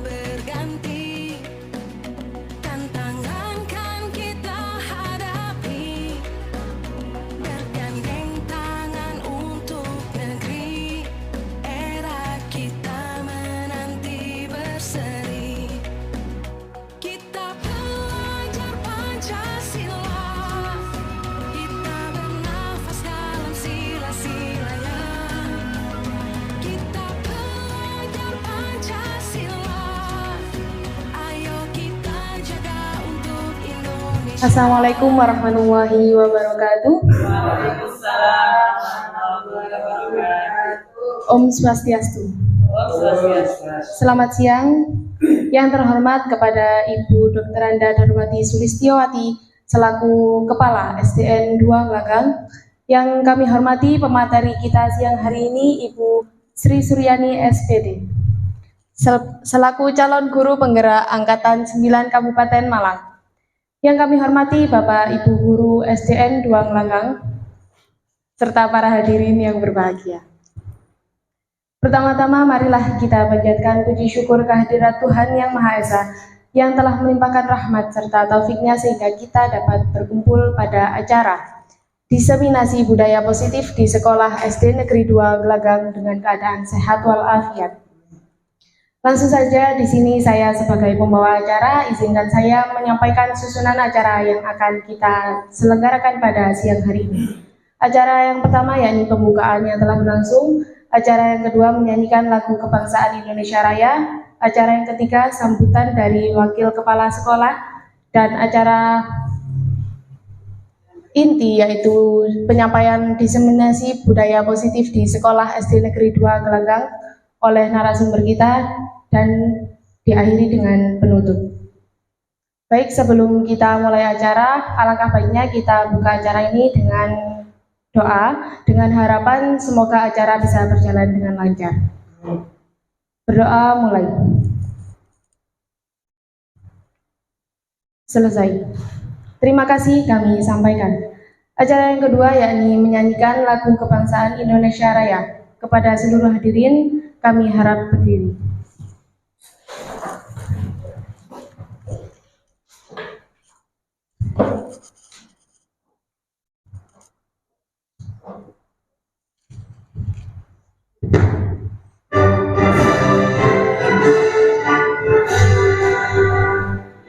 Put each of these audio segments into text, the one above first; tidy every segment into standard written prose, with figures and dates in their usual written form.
berganti, tantangan kan kita hadapi, bergandeng tangan untuk negeri, era kita menanti berseri. Kita belajar Pancasila, kita bernafas dalam sila-silanya. Kita belajar Pancasila, ayo kita jaga untuk Indonesia. Assalamualaikum warahmatullahi wabarakatuh. Waalaikumsalam warahmatullahi wabarakatuh. Om Swastiastu. Om Swastiastu. Selamat siang. Yang terhormat kepada Ibu Dr. Anda Darmawati Sulistiowati selaku Kepala SDN 2 Nglagang. Yang kami hormati pemateri kita siang hari ini Ibu Sri Suryani SPD selaku calon guru penggerak Angkatan 9 Kabupaten Malang. Yang kami hormati Bapak Ibu Guru SDN 2 Nglagang serta para hadirin yang berbahagia. Pertama-tama marilah kita panjatkan puji syukur kehadirat Tuhan Yang Maha Esa yang telah melimpahkan rahmat serta taufiknya sehingga kita dapat berkumpul pada acara diseminasi budaya positif di Sekolah SD Negeri 2 Nglagang dengan keadaan sehat walafiat. Langsung saja di sini saya sebagai pembawa acara izinkan saya menyampaikan susunan acara yang akan kita selenggarakan pada siang hari ini. Acara yang pertama yakni pembukaan yang telah berlangsung. Acara yang kedua menyanyikan lagu kebangsaan Indonesia Raya, acara yang ketiga sambutan dari wakil kepala sekolah, dan acara inti yaitu penyampaian diseminasi budaya positif di Sekolah SD Negeri 2 Nglagang oleh narasumber kita dan diakhiri dengan penutup. Baik, sebelum kita mulai acara, alangkah baiknya kita buka acara ini dengan doa, dengan harapan semoga acara bisa berjalan dengan lancar. Berdoa mulai. Selesai. Terima kasih kami sampaikan. Acara yang kedua yakni menyanyikan lagu kebangsaan Indonesia Raya. Kepada seluruh hadirin, kami harap berdiri.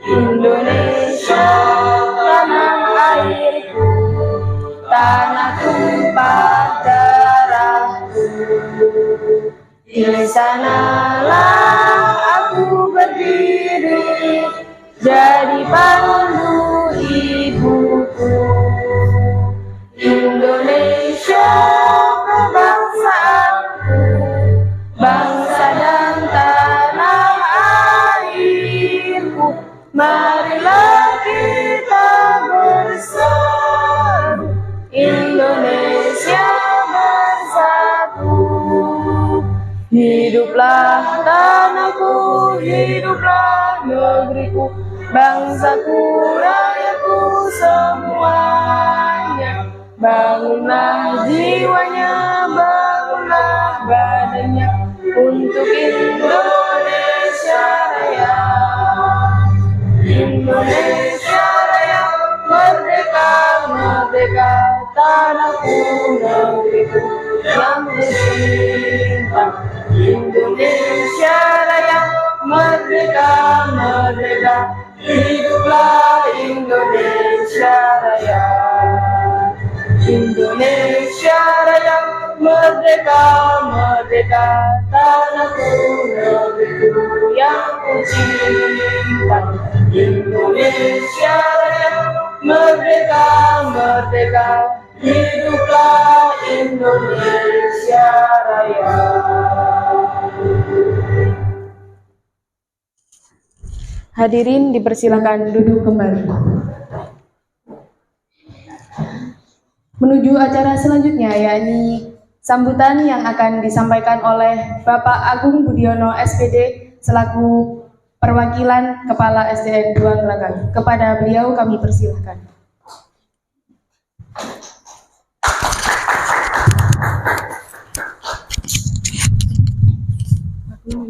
Indonesia tanah airku, tanah tumpah darahku. Di sanalah aku berdiri, jadi pandu ibuku. Indonesia kebangsaanku, bangsa dan tanah airku. Marilah kita bersatu, Indonesia bersatu. Hiduplah tanahku, hiduplah negeriku, bangsaku, rakyatku semuanya. Bangunlah jiwanya, bangunlah badannya untuk Indonesia Raya. Indonesia Raya, merdeka, merdeka, tanahku, negeriku yang tercinta. Indonesia Raya, merdeka, merdeka, hiduplah Indonesia Raya. Indonesia Raya, merdeka, merdeka, tanahku, negeriku yang kucinta. Indonesia Raya, merdeka, merdeka, hiduplah Indonesia Raya. Hadirin dipersilakan duduk kembali. Menuju acara selanjutnya yakni sambutan yang akan disampaikan oleh Bapak Agung Budiono SPD selaku perwakilan Kepala SDN 2 Nglagang. Kepada beliau kami persilahkan. Aku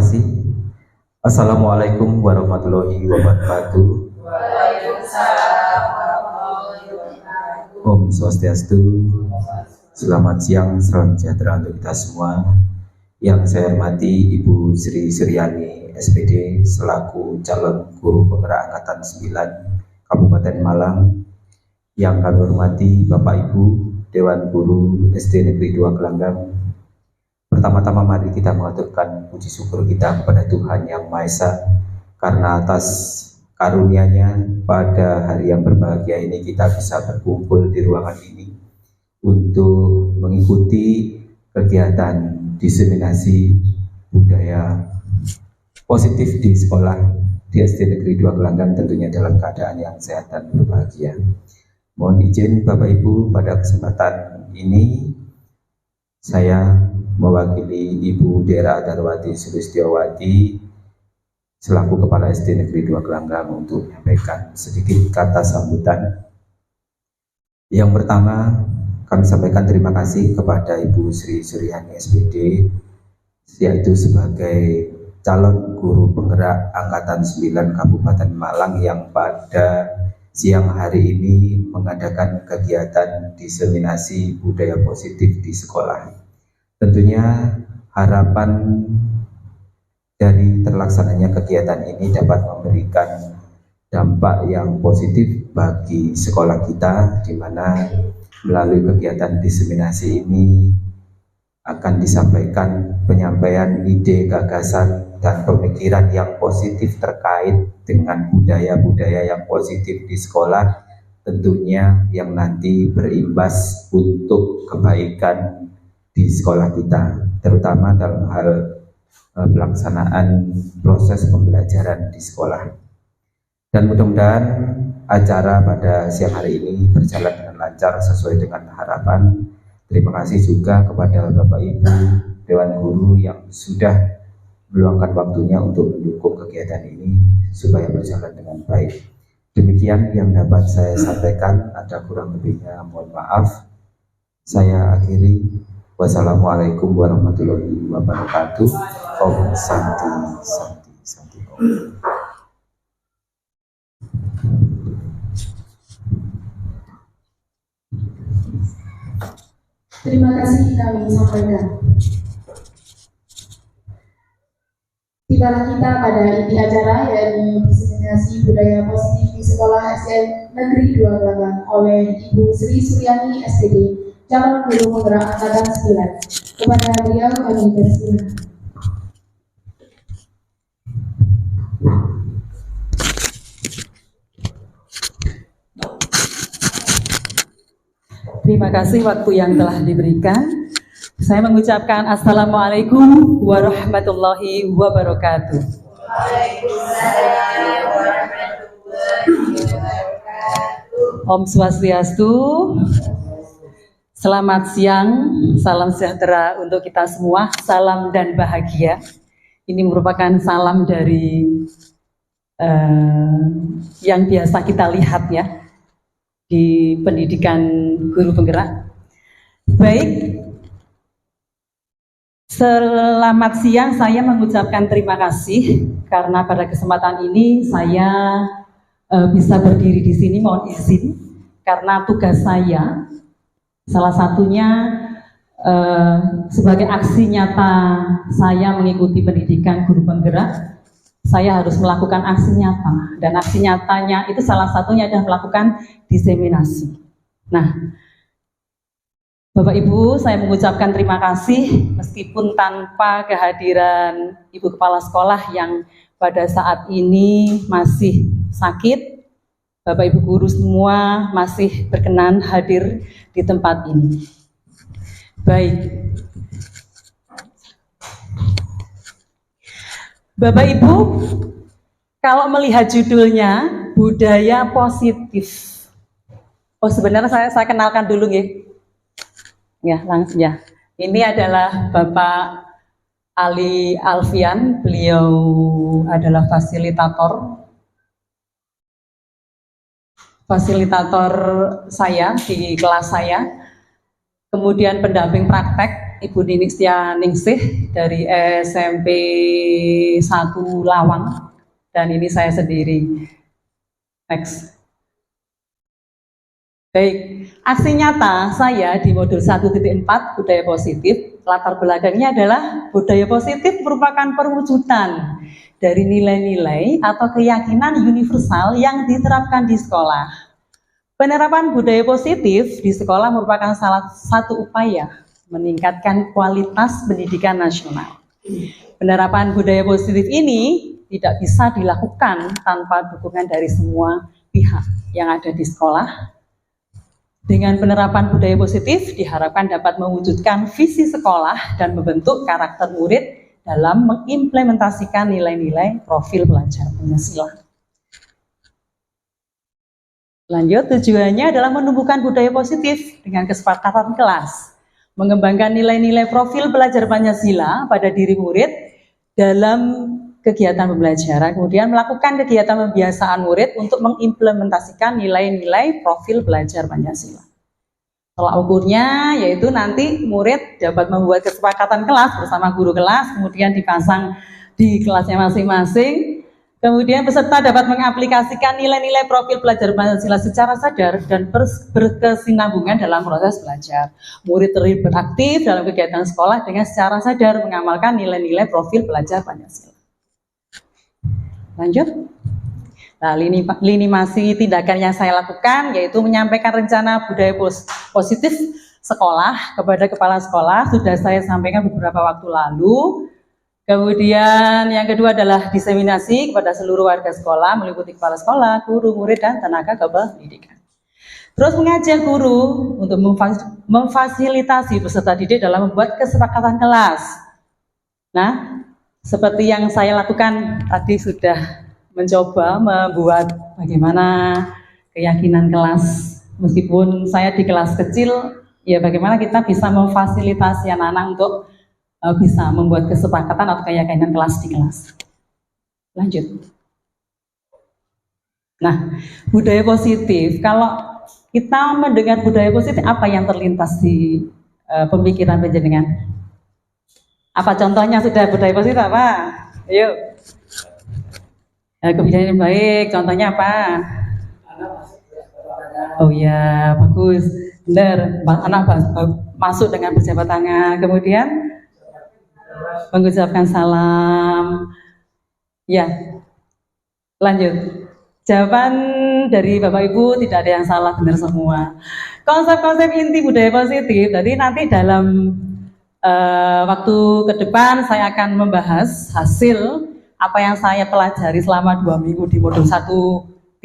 kasih. Assalamualaikum warahmatullahi wabarakatuh. Om Swastiastu. Selamat siang, salam sejahtera untuk kita semua. Yang saya hormati Ibu Sri Suryani SPD selaku calon guru penggerak angkatan 9 Kabupaten Malang. Yang kami hormati Bapak Ibu Dewan Guru SD Negeri 2 Gelanggang. Pertama-tama mari kita mengaturkan puji syukur kita kepada Tuhan Yang Maha Esa karena atas karunia-Nya pada hari yang berbahagia ini kita bisa berkumpul di ruangan ini untuk mengikuti kegiatan diseminasi budaya positif di sekolah di SD Negeri 2 Gelanggang, tentunya dalam keadaan yang sehat dan berbahagia. Mohon izin Bapak Ibu, pada kesempatan ini saya mewakili Ibu Dera Darwati Sulistiawati selaku Kepala SD Negeri 2 Gelanggang untuk menyampaikan sedikit kata sambutan. Yang pertama, kami sampaikan terima kasih kepada Ibu Sri Suryani SPD, yaitu sebagai calon guru penggerak angkatan 9 Kabupaten Malang yang pada siang hari ini mengadakan kegiatan diseminasi budaya positif di sekolah. Tentunya harapan dari terlaksananya kegiatan ini dapat memberikan dampak yang positif bagi sekolah kita, di mana melalui kegiatan diseminasi ini akan disampaikan penyampaian ide, gagasan, dan pemikiran yang positif terkait dengan budaya-budaya yang positif di sekolah, tentunya yang nanti berimbas untuk kebaikan di sekolah kita, terutama dalam hal pelaksanaan proses pembelajaran di sekolah. Dan mudah-mudahan acara pada siang hari ini berjalan dengan lancar sesuai dengan harapan. Terima kasih juga kepada Bapak Ibu Dewan Guru yang sudah meluangkan waktunya untuk mendukung kegiatan ini supaya berjalan dengan baik. Demikian yang dapat saya sampaikan, ada kurang lebihnya mohon maaf. Saya akhiri. Wassalamualaikum warahmatullahi wabarakatuh. Om Santi Santi Santi Om. Terima kasih kami sampaikan. Tibalah kita pada inti acara, yaitu diseminasi budaya positif di sekolah SD Negeri 2 Gelanggang oleh Ibu Sri Suryani SPD, calon guru penggerak angkatan 9. Kepada beliau kami persilakan. Terima kasih waktu yang telah diberikan. Saya mengucapkan Assalamualaikum warahmatullahi wabarakatuh. Om Swastiastu. Selamat siang, salam sejahtera untuk kita semua, salam dan bahagia. Ini merupakan salam dari yang biasa kita lihat ya di pendidikan guru penggerak. Baik, selamat siang, saya mengucapkan terima kasih karena pada kesempatan ini saya bisa berdiri di sini, mohon izin karena tugas saya salah satunya sebagai aksi nyata saya mengikuti pendidikan guru penggerak. Saya harus melakukan aksi nyata, dan aksi nyatanya itu salah satunya adalah melakukan diseminasi. Nah, Bapak Ibu, saya mengucapkan terima kasih meskipun tanpa kehadiran Ibu Kepala Sekolah yang pada saat ini masih sakit. Bapak Ibu guru semua masih berkenan hadir di tempat ini. Baik. Bapak Ibu, kalau melihat judulnya budaya positif. Oh, sebenarnya saya kenalkan dulu nggih. Ya, langsung ya. Ini adalah Bapak Ali Alfian, beliau adalah fasilitator saya di kelas saya. Kemudian pendamping praktek Ibu Ninik Setia Ningsih dari SMP 1 Lawang, dan ini saya sendiri. Next. Baik, aksi nyata saya di modul 1.4 budaya positif, latar belakangnya adalah budaya positif merupakan perwujudan dari nilai-nilai atau keyakinan universal yang diterapkan di sekolah. Penerapan budaya positif di sekolah merupakan salah satu upaya meningkatkan kualitas pendidikan nasional. Penerapan budaya positif ini tidak bisa dilakukan tanpa dukungan dari semua pihak yang ada di sekolah. Dengan penerapan budaya positif diharapkan dapat mewujudkan visi sekolah dan membentuk karakter murid dalam mengimplementasikan nilai-nilai profil belajar Pancasila. Lanjut, tujuannya adalah menumbuhkan budaya positif dengan kesepakatan kelas, mengembangkan nilai-nilai profil belajar Pancasila pada diri murid dalam kegiatan pembelajaran, kemudian melakukan kegiatan pembiasaan murid untuk mengimplementasikan nilai-nilai profil belajar Pancasila. Tolak ukurnya yaitu nanti murid dapat membuat kesepakatan kelas bersama guru kelas, kemudian dipasang di kelasnya masing-masing. Kemudian peserta dapat mengaplikasikan nilai-nilai profil belajar Pancasila secara sadar dan berkesinambungan dalam proses belajar. Murid terlibat aktif dalam kegiatan sekolah dengan secara sadar mengamalkan nilai-nilai profil belajar Pancasila. Lanjut. Nah, lini masi tindakan yang saya lakukan yaitu menyampaikan rencana budaya positif sekolah kepada kepala sekolah, sudah saya sampaikan beberapa waktu lalu. Kemudian yang kedua adalah diseminasi kepada seluruh warga sekolah, meliputi kepala sekolah, guru, murid, dan tenaga kependidikan. Terus mengajak guru untuk memfasilitasi peserta didik dalam membuat kesepakatan kelas. Nah, seperti yang saya lakukan tadi sudah mencoba membuat bagaimana keyakinan kelas, meskipun saya di kelas kecil, ya bagaimana kita bisa memfasilitasi anak-anak untuk bisa membuat kesepakatan atau keyakinan kelas di kelas. Lanjut. Nah, budaya positif, kalau kita mendengar budaya positif, apa yang terlintas di pemikiran penjenengan? Apa contohnya sudah budaya positif apa? Ayo. Kebijakan yang baik, contohnya apa? Oh ya, bagus, benar. Anak masuk dengan berjabat tangan, kemudian mengucapkan salam. Ya, lanjut. Jawaban dari Bapak Ibu tidak ada yang salah, benar semua. Konsep-konsep inti budaya positif, jadi nanti dalam waktu ke depan saya akan membahas hasil apa yang saya pelajari selama 2 minggu di modul 1.4,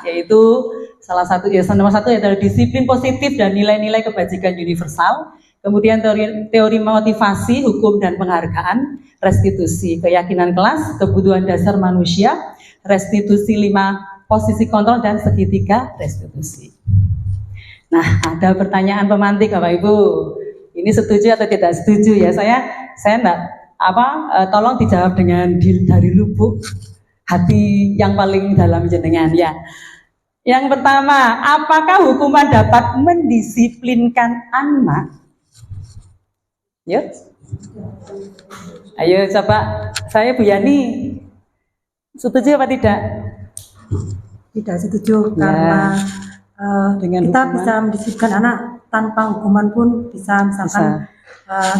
yaitu salah satu nomor satu adalah disiplin positif dan nilai-nilai kebajikan universal. Kemudian teori motivasi, hukum dan penghargaan, restitusi, keyakinan kelas, kebutuhan dasar manusia, restitusi 5 posisi kontrol, dan segitiga restitusi. Nah, ada pertanyaan pemantik Bapak Ibu. Ini setuju atau tidak setuju ya? Saya enggak tolong dijawab dengan dari lubuk hati yang paling dalam jenengan ya. Yang pertama, apakah hukuman dapat mendisiplinkan anak? Yuk. Ayo coba, saya Bu Yani, setuju apa tidak? Tidak setuju ya. Karena dengan kita hukuman bisa mendisiplinkan anak tanpa hukuman pun bisa, misalkan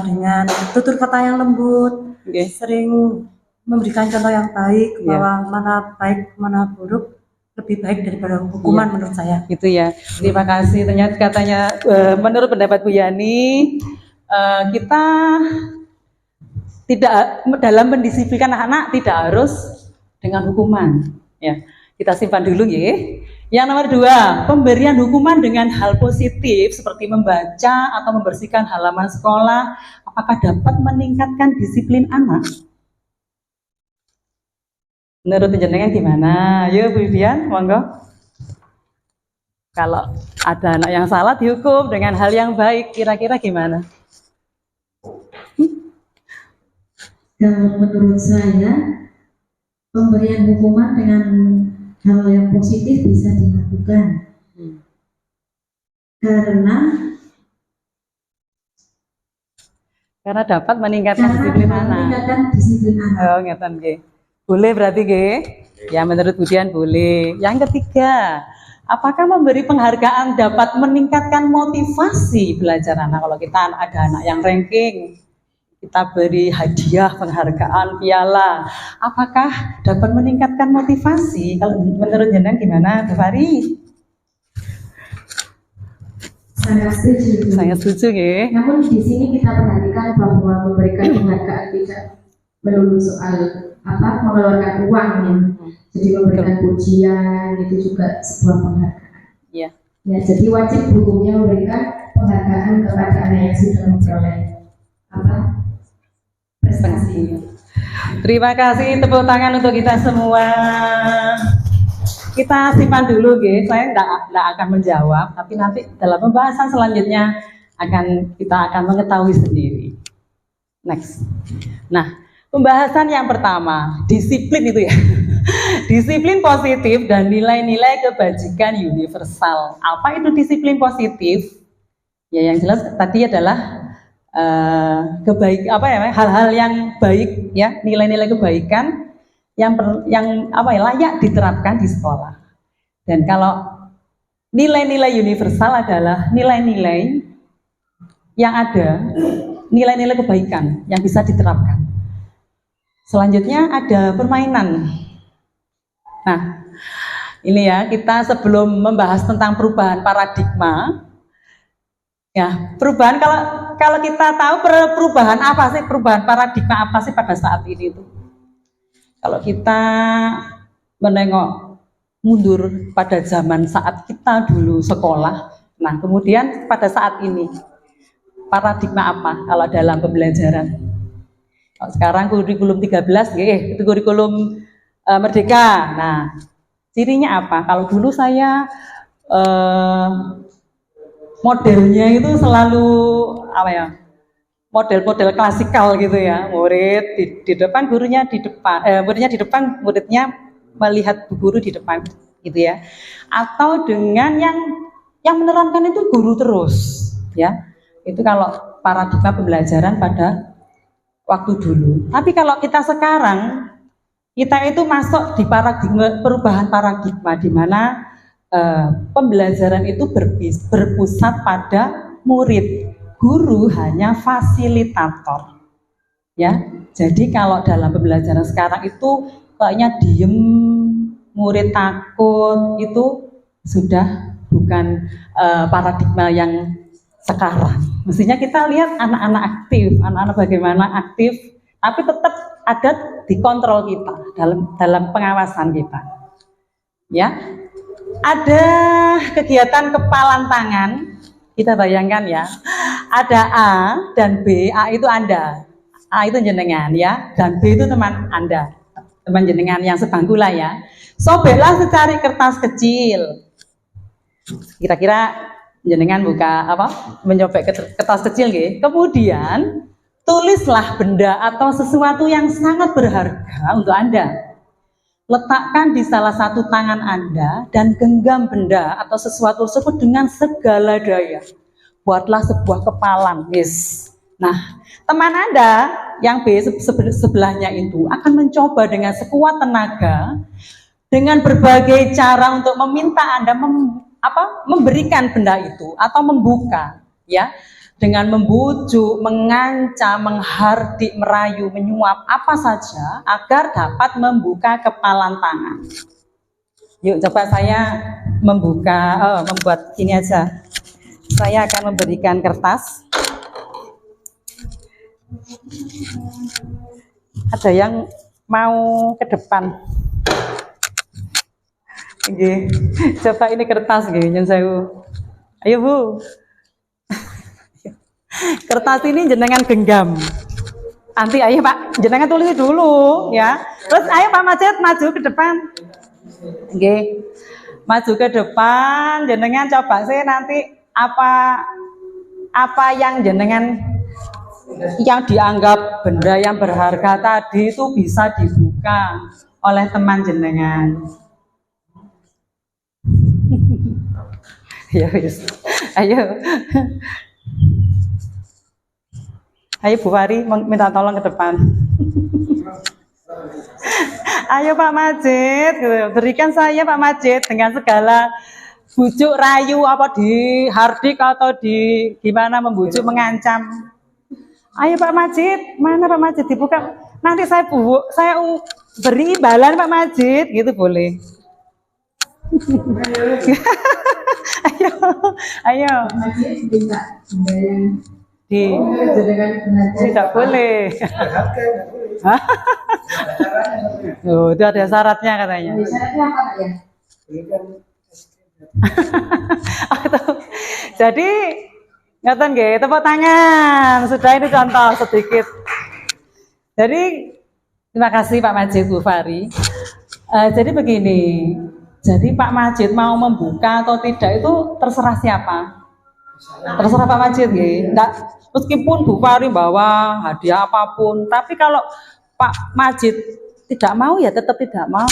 dengan tutur kata yang lembut, sering memberikan contoh yang baik, bahwa mana baik mana buruk lebih baik daripada hukuman menurut saya. Itu ya. Terima kasih. Ternyata katanya menurut pendapat Bu Yani, kita tidak dalam mendisiplinkan anak tidak harus dengan hukuman. Ya, kita simpan dulu ya. Yang nomor 2, pemberian hukuman dengan hal positif seperti membaca atau membersihkan halaman sekolah, apakah dapat meningkatkan disiplin anak? Menurut jenengan gimana? Yuk Bu Vivian, monggo. Kalau ada anak yang salah dihukum dengan hal yang baik, kira-kira gimana? Kalau menurut saya, pemberian hukuman dengan hal yang positif bisa dilakukan, karena Karena dapat meningkatkan disiplin anak. meningkatkan disiplin anak. Oh, ngeten nggih. Boleh berarti nggih? Ya menurut Budian boleh. Yang ketiga, apakah memberi penghargaan dapat meningkatkan motivasi belajar anak? Kalau kita ada anak yang ranking, kita beri hadiah, penghargaan, piala. Apakah dapat meningkatkan motivasi? Kalau menurut jenengan gimana, Bu Fari? Saya setuju. Saya setuju nggih. Namun di sini kita perhatikan bahwa memberikan penghargaan tidak melulu soal mengeluarkan uang ya. Jadi memberikan pujian itu juga sebuah penghargaan. Iya. Ya, jadi wajib hukumnya memberikan penghargaan kepada anak yang sudah memperoleh prestasi. Terima kasih, tepuk tangan untuk kita semua. Kita simpan dulu, guys. Saya tidak akan menjawab, tapi nanti dalam pembahasan selanjutnya kita akan mengetahui sendiri. Next. Nah, pembahasan yang pertama, disiplin itu ya. Disiplin positif dan nilai-nilai kebajikan universal. Apa itu disiplin positif? Ya, yang jelas tadi adalah hal-hal yang baik ya, nilai-nilai kebaikan yang layak diterapkan di sekolah. Dan kalau nilai-nilai universal adalah nilai-nilai yang ada, nilai-nilai kebaikan yang bisa diterapkan. Selanjutnya ada permainan. Nah, ini ya, kita sebelum membahas tentang perubahan paradigma, ya, perubahan kalau kita tahu perubahan apa sih, perubahan paradigma apa sih pada saat ini itu? Kalau kita menengok mundur pada zaman saat kita dulu sekolah, nah kemudian pada saat ini paradigma apa kalau dalam pembelajaran? Kalau sekarang kurikulum 13, itu kurikulum Merdeka. Nah, cirinya apa? Kalau dulu saya modelnya itu selalu model-model klasikal gitu ya, murid di depan, gurunya di depan, muridnya melihat bu guru di depan gitu ya, atau dengan yang menerangkan itu guru terus ya. Itu kalau paradigma pembelajaran pada waktu dulu. Tapi kalau kita sekarang, kita itu masuk di perubahan paradigma di mana pembelajaran itu berpusat pada murid. Guru hanya fasilitator, ya. Jadi kalau dalam pembelajaran sekarang itu kayaknya diem, murid takut, itu sudah bukan paradigma yang sekarang. Mestinya kita lihat anak-anak aktif, anak-anak bagaimana aktif, tapi tetap ada di kontrol kita, dalam pengawasan kita, ya. Ada kegiatan kepalan tangan. Kita bayangkan ya, ada A dan B. A itu Anda, A itu jenengan ya, dan B itu teman Anda, teman jenengan yang sebangku lah ya. Sobeklah secari kertas kecil. Kira-kira jenengan menyobek kertas kecil gitu. Kemudian tulislah benda atau sesuatu yang sangat berharga untuk Anda. Letakkan di salah satu tangan Anda dan genggam benda atau sesuatu tersebut dengan segala daya. Buatlah sebuah kepalan, yes. Nah, teman Anda yang B sebelahnya itu akan mencoba dengan sekuat tenaga, dengan berbagai cara untuk meminta Anda memberikan benda itu atau membuka, ya. Dengan membujuk, mengancam, menghardik, merayu, menyuap, apa saja agar dapat membuka kepalan tangan. Yuk coba saya membuat ini aja. Saya akan memberikan kertas. Ada yang mau ke depan? Oke. Coba ini kertas nggih, saya. Ayo Bu. Kertas ini jenengan genggam. Nanti ayo Pak, jenengan tulis dulu ya. Terus ayo Pak Majid maju ke depan. Oke. Maju ke depan, jenengan coba sih nanti apa yang jenengan yang dianggap benda yang berharga tadi itu bisa dibuka oleh teman jenengan. Ya wis. Ayo. Ayo Bu Fari minta tolong ke depan. Ayo Pak Majid, berikan saya Pak Majid dengan segala bujuk rayu apa di hardik atau di gimana membujuk mengancam. Ayo Pak Majid, mana Pak Majid dibuka. Nanti saya beri imbalan Pak Majid, gitu boleh. Ayo, ayo. Tidak boleh. Oh, itu ada syaratnya katanya. Syaratnya apa Pak ya? Jadi ngeten nggih, tepuk tangan. Sudah ini contoh sedikit. Jadi terima kasih Pak Majid Bu Fari. Jadi begini. Jadi Pak Majid mau membuka atau tidak itu terserah siapa. Terserah Pak Majid nggih. Meskipun Bu Fari bawa hadiah apapun, tapi kalau Pak Majid tidak mau ya tetap tidak mau.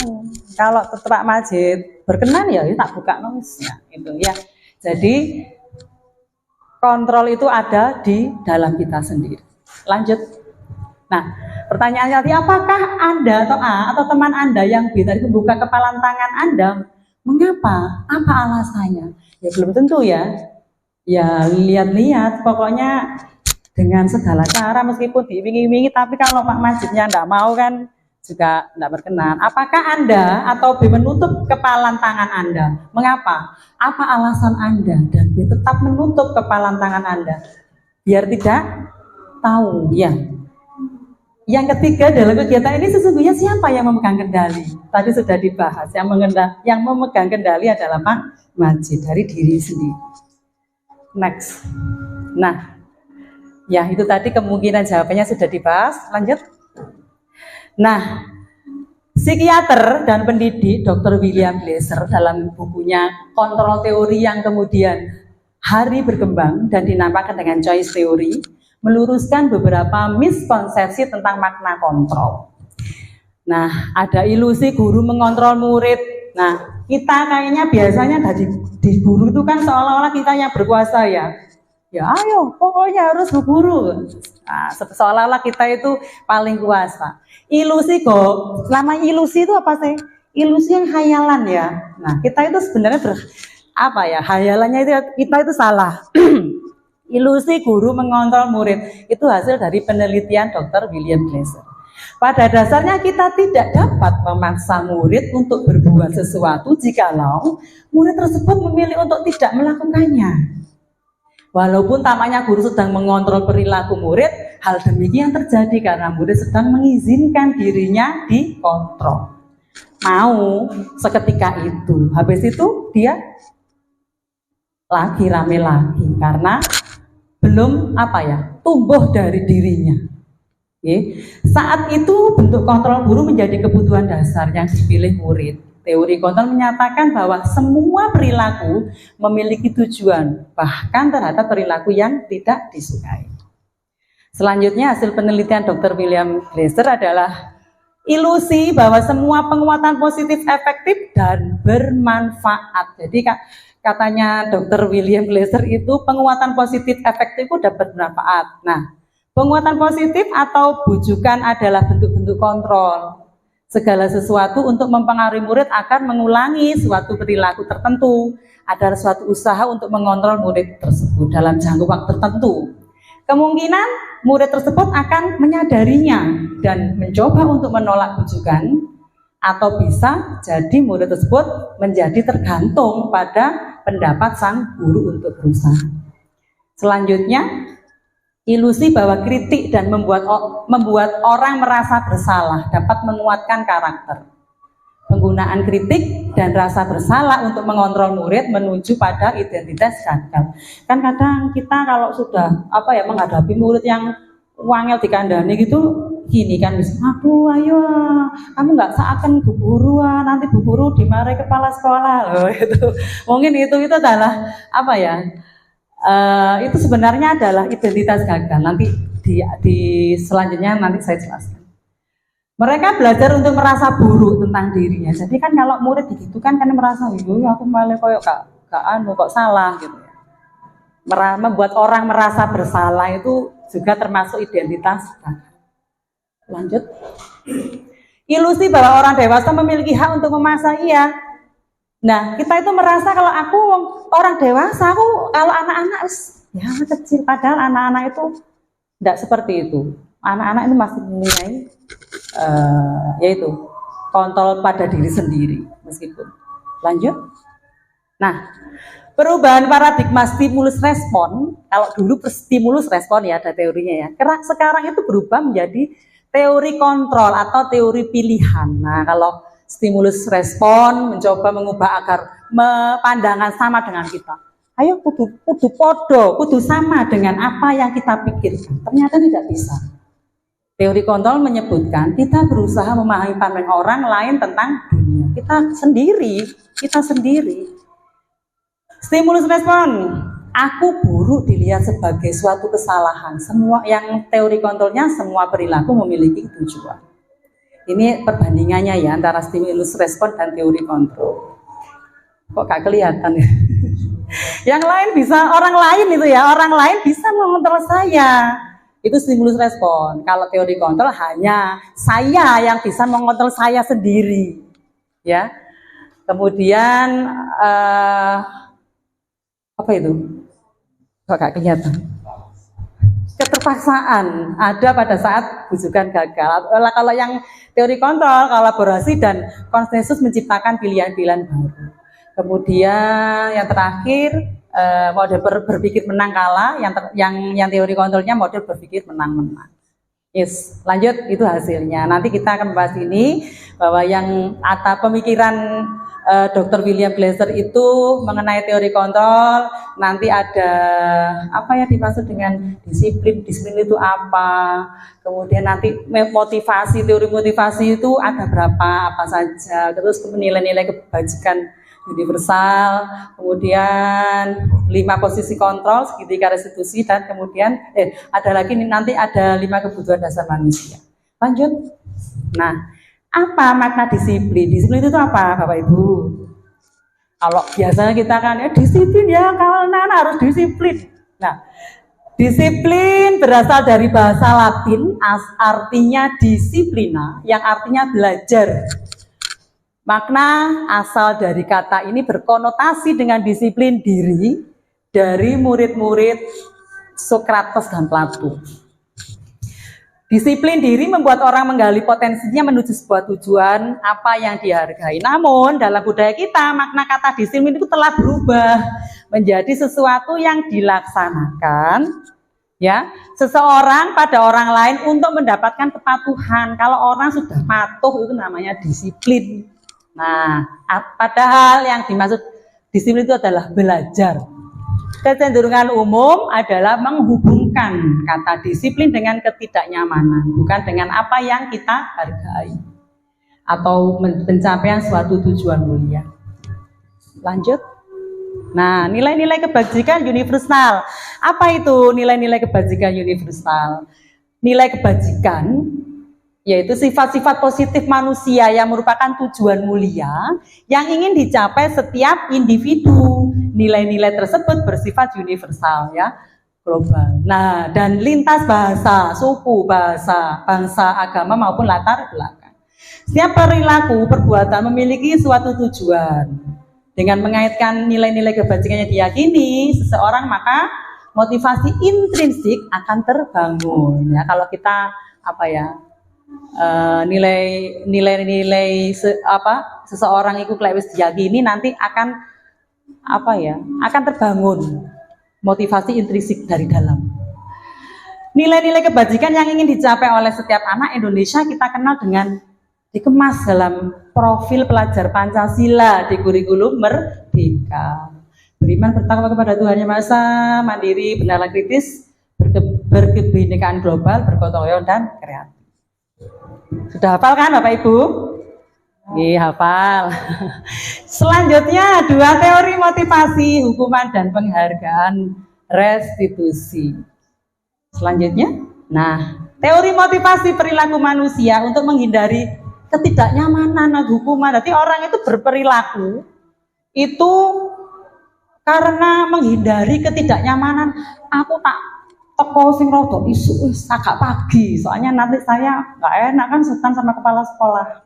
Kalau tetap Pak Majid berkenan ya tak buka nulis ya, itu ya. Jadi kontrol itu ada di dalam kita sendiri. Lanjut. Nah, pertanyaannya tadi, apakah Anda atau A atau teman Anda yang B tadi membuka kepalan tangan Anda? Mengapa? Apa alasannya? Ya belum tentu ya. Ya lihat-lihat, pokoknya dengan segala cara meskipun diiming-imingi, tapi kalau Pak Majidnya enggak mau kan juga enggak berkenan. Apakah Anda atau B menutup kepalan tangan Anda? Mengapa? Apa alasan Anda dan B tetap menutup kepalan tangan Anda? Biar tidak tahu ya. Yang ketiga, dalam kegiatan ini sesungguhnya siapa yang memegang kendali? Tadi sudah dibahas, yang memegang kendali adalah Pak Majid dari diri sendiri. Next. Nah, ya itu tadi kemungkinan jawabannya sudah dibahas. Lanjut. Nah, psikiater dan pendidik Dr. William Glasser dalam bukunya Kontrol Teori yang kemudian hari berkembang dan dinamakan dengan Choice Theory, meluruskan beberapa miskonsepsi tentang makna kontrol. Nah, ada ilusi guru mengontrol murid. Nah, kita kayaknya biasanya di guru itu kan seolah-olah kita yang berkuasa ya. Ya ayo, pokoknya harus berguru. Nah, seolah-olah kita itu paling kuasa. Ilusi kok, selama ilusi itu apa sih? Ilusi yang hayalan ya. Nah, kita itu sebenarnya hayalannya itu kita itu salah. Ilusi guru mengontrol murid itu hasil dari penelitian Dr. William Glasser. Pada dasarnya kita tidak dapat memaksa murid untuk berbuat sesuatu jikalau murid tersebut memilih untuk tidak melakukannya. Walaupun tampaknya guru sedang mengontrol perilaku murid, hal demikian terjadi karena murid sedang mengizinkan dirinya dikontrol. Mau seketika itu, habis itu dia lagi rame lagi karena belum tumbuh dari dirinya. Saat itu bentuk kontrol guru menjadi kebutuhan dasar yang dipilih murid. Teori kontrol menyatakan bahwa semua perilaku memiliki tujuan, bahkan terhadap perilaku yang tidak disukai. Selanjutnya hasil penelitian Dr. William Glasser adalah ilusi bahwa semua penguatan positif efektif dan bermanfaat. Jadi katanya Dr. William Glasser itu penguatan positif efektif itu dapat bermanfaat. Nah, penguatan positif atau bujukan adalah bentuk-bentuk kontrol. Segala sesuatu untuk mempengaruhi murid akan mengulangi suatu perilaku tertentu. Ada suatu usaha untuk mengontrol murid tersebut dalam jangka waktu tertentu. Kemungkinan murid tersebut akan menyadarinya dan mencoba untuk menolak bujukan, atau bisa jadi murid tersebut menjadi tergantung pada pendapat sang guru untuk berusaha. Selanjutnya, ilusi bahwa kritik dan membuat orang merasa bersalah dapat menguatkan karakter. Penggunaan kritik dan rasa bersalah untuk mengontrol murid menuju pada identitas gagal. Kan kadang kita kalau sudah menghadapi murid yang wangel dikandani gitu, gini kan, aduh ayo kamu nggak seakan bu guru, nanti bu guru dimarahi kepala sekolah loh. Itu mungkin itu adalah itu sebenarnya adalah identitas gagal. Nanti di selanjutnya nanti saya jelaskan. Mereka belajar untuk merasa buruk tentang dirinya. Jadi kan kalau murid begitu kan merasa, aku malah kok salah gitu ya. Membuat orang merasa bersalah itu juga termasuk identitas. Lanjut. Ilusi bahwa orang dewasa memiliki hak untuk memaksa, iya. Nah, kita itu merasa kalau aku orang dewasa, aku kalau anak-anak ya kecil, padahal anak-anak itu tidak seperti itu. Anak-anak itu masih mempunyai yaitu kontrol pada diri sendiri meskipun. Lanjut. Nah, perubahan paradigma stimulus respon, kalau dulu stimulus respon ya ada teorinya ya. Sekarang itu berubah menjadi teori kontrol atau teori pilihan. Nah, kalau stimulus respon mencoba mengubah agar pandangan sama dengan kita. Ayo kudu podo, kudu sama dengan apa yang kita pikirkan. Ternyata tidak bisa. Teori kontrol menyebutkan kita berusaha memahami pandangan orang lain tentang dunia. Kita sendiri. Stimulus respon. Aku buruk dilihat sebagai suatu kesalahan. Semua yang teori kontrolnya semua perilaku memiliki tujuan. Ini perbandingannya ya antara stimulus respon dan teori kontrol. Kok gak kelihatan ya? Yang lain bisa, orang lain bisa mengontrol saya. Itu stimulus respon. Kalau teori kontrol hanya saya yang bisa mengontrol saya sendiri. Ya. Kemudian apa itu? Kok gak kelihatan? Keterpaksaan ada pada saat bujukan gagal. Kalau yang teori kontrol, kolaborasi dan konsensus menciptakan pilihan-pilihan baru. Kemudian yang terakhir model berpikir menang kalah. Yang teori kontrolnya model berpikir menang-menang. Yes, lanjut itu hasilnya. Nanti kita akan bahas ini bahwa yang pemikiran Dr. William Glasser itu mengenai teori kontrol, nanti ada apa yang dimaksud dengan disiplin itu apa, kemudian nanti motivasi, teori motivasi itu ada berapa, apa saja, terus nilai-nilai kebajikan universal, kemudian 5 posisi kontrol, segitiga restitusi, dan kemudian ada lagi nanti ada 5 kebutuhan dasar manusia. Lanjut. Nah, apa makna disiplin? Disiplin itu apa, Bapak Ibu? Kalau biasanya kita kan disiplin ya, kawan harus disiplin. Nah, disiplin berasal dari bahasa Latin, artinya disiplina, yang artinya belajar. Makna asal dari kata ini berkonotasi dengan disiplin diri dari murid-murid Sokrates dan Plato. Disiplin diri membuat orang menggali potensinya menuju sebuah tujuan apa yang dihargai. Namun dalam budaya kita makna kata disiplin itu telah berubah menjadi sesuatu yang dilaksanakan ya seseorang pada orang lain untuk mendapatkan kepatuhan. Kalau orang sudah patuh itu namanya disiplin. Nah, padahal yang dimaksud disiplin itu adalah belajar. Kecenderungan umum adalah menghubungkan kata disiplin dengan ketidaknyamanan, bukan dengan apa yang kita hargai atau pencapaian suatu tujuan mulia. Lanjut. Nah, nilai-nilai kebajikan universal. Apa itu nilai-nilai kebajikan universal? Nilai kebajikan yaitu sifat-sifat positif manusia yang merupakan tujuan mulia yang ingin dicapai setiap individu. Nilai-nilai tersebut bersifat universal ya, global. Nah, dan lintas bahasa, suku, bahasa, bangsa, agama maupun latar belakang. Setiap perilaku perbuatan memiliki suatu tujuan. Dengan mengaitkan nilai-nilai kebajikan yang diyakini seseorang, maka motivasi intrinsik akan terbangun. Ya, kalau kita nilai-nilai seseorang itu kalau wis diyakini nanti akan akan terbangun motivasi intrinsik dari dalam. Nilai-nilai kebajikan yang ingin dicapai oleh setiap anak Indonesia kita kenal dengan dikemas dalam profil pelajar Pancasila di kurikulum Merdeka. Beriman, bertakwa kepada Tuhan Yang Maha Esa, mandiri, benar kritis, berkebinekaan global, bergotong royong dan kreatif. Sudah hafal kan Bapak Ibu? Iya, hafal. Selanjutnya 2 teori motivasi, hukuman dan penghargaan restitusi. Selanjutnya, nah, teori motivasi perilaku manusia untuk menghindari ketidaknyamanan dan hukuman. Jadi orang itu berperilaku itu karena menghindari ketidaknyamanan. Aku tak tok teko sing rada isu agak pagi, soalnya nanti saya nggak enak kan setan sama kepala sekolah.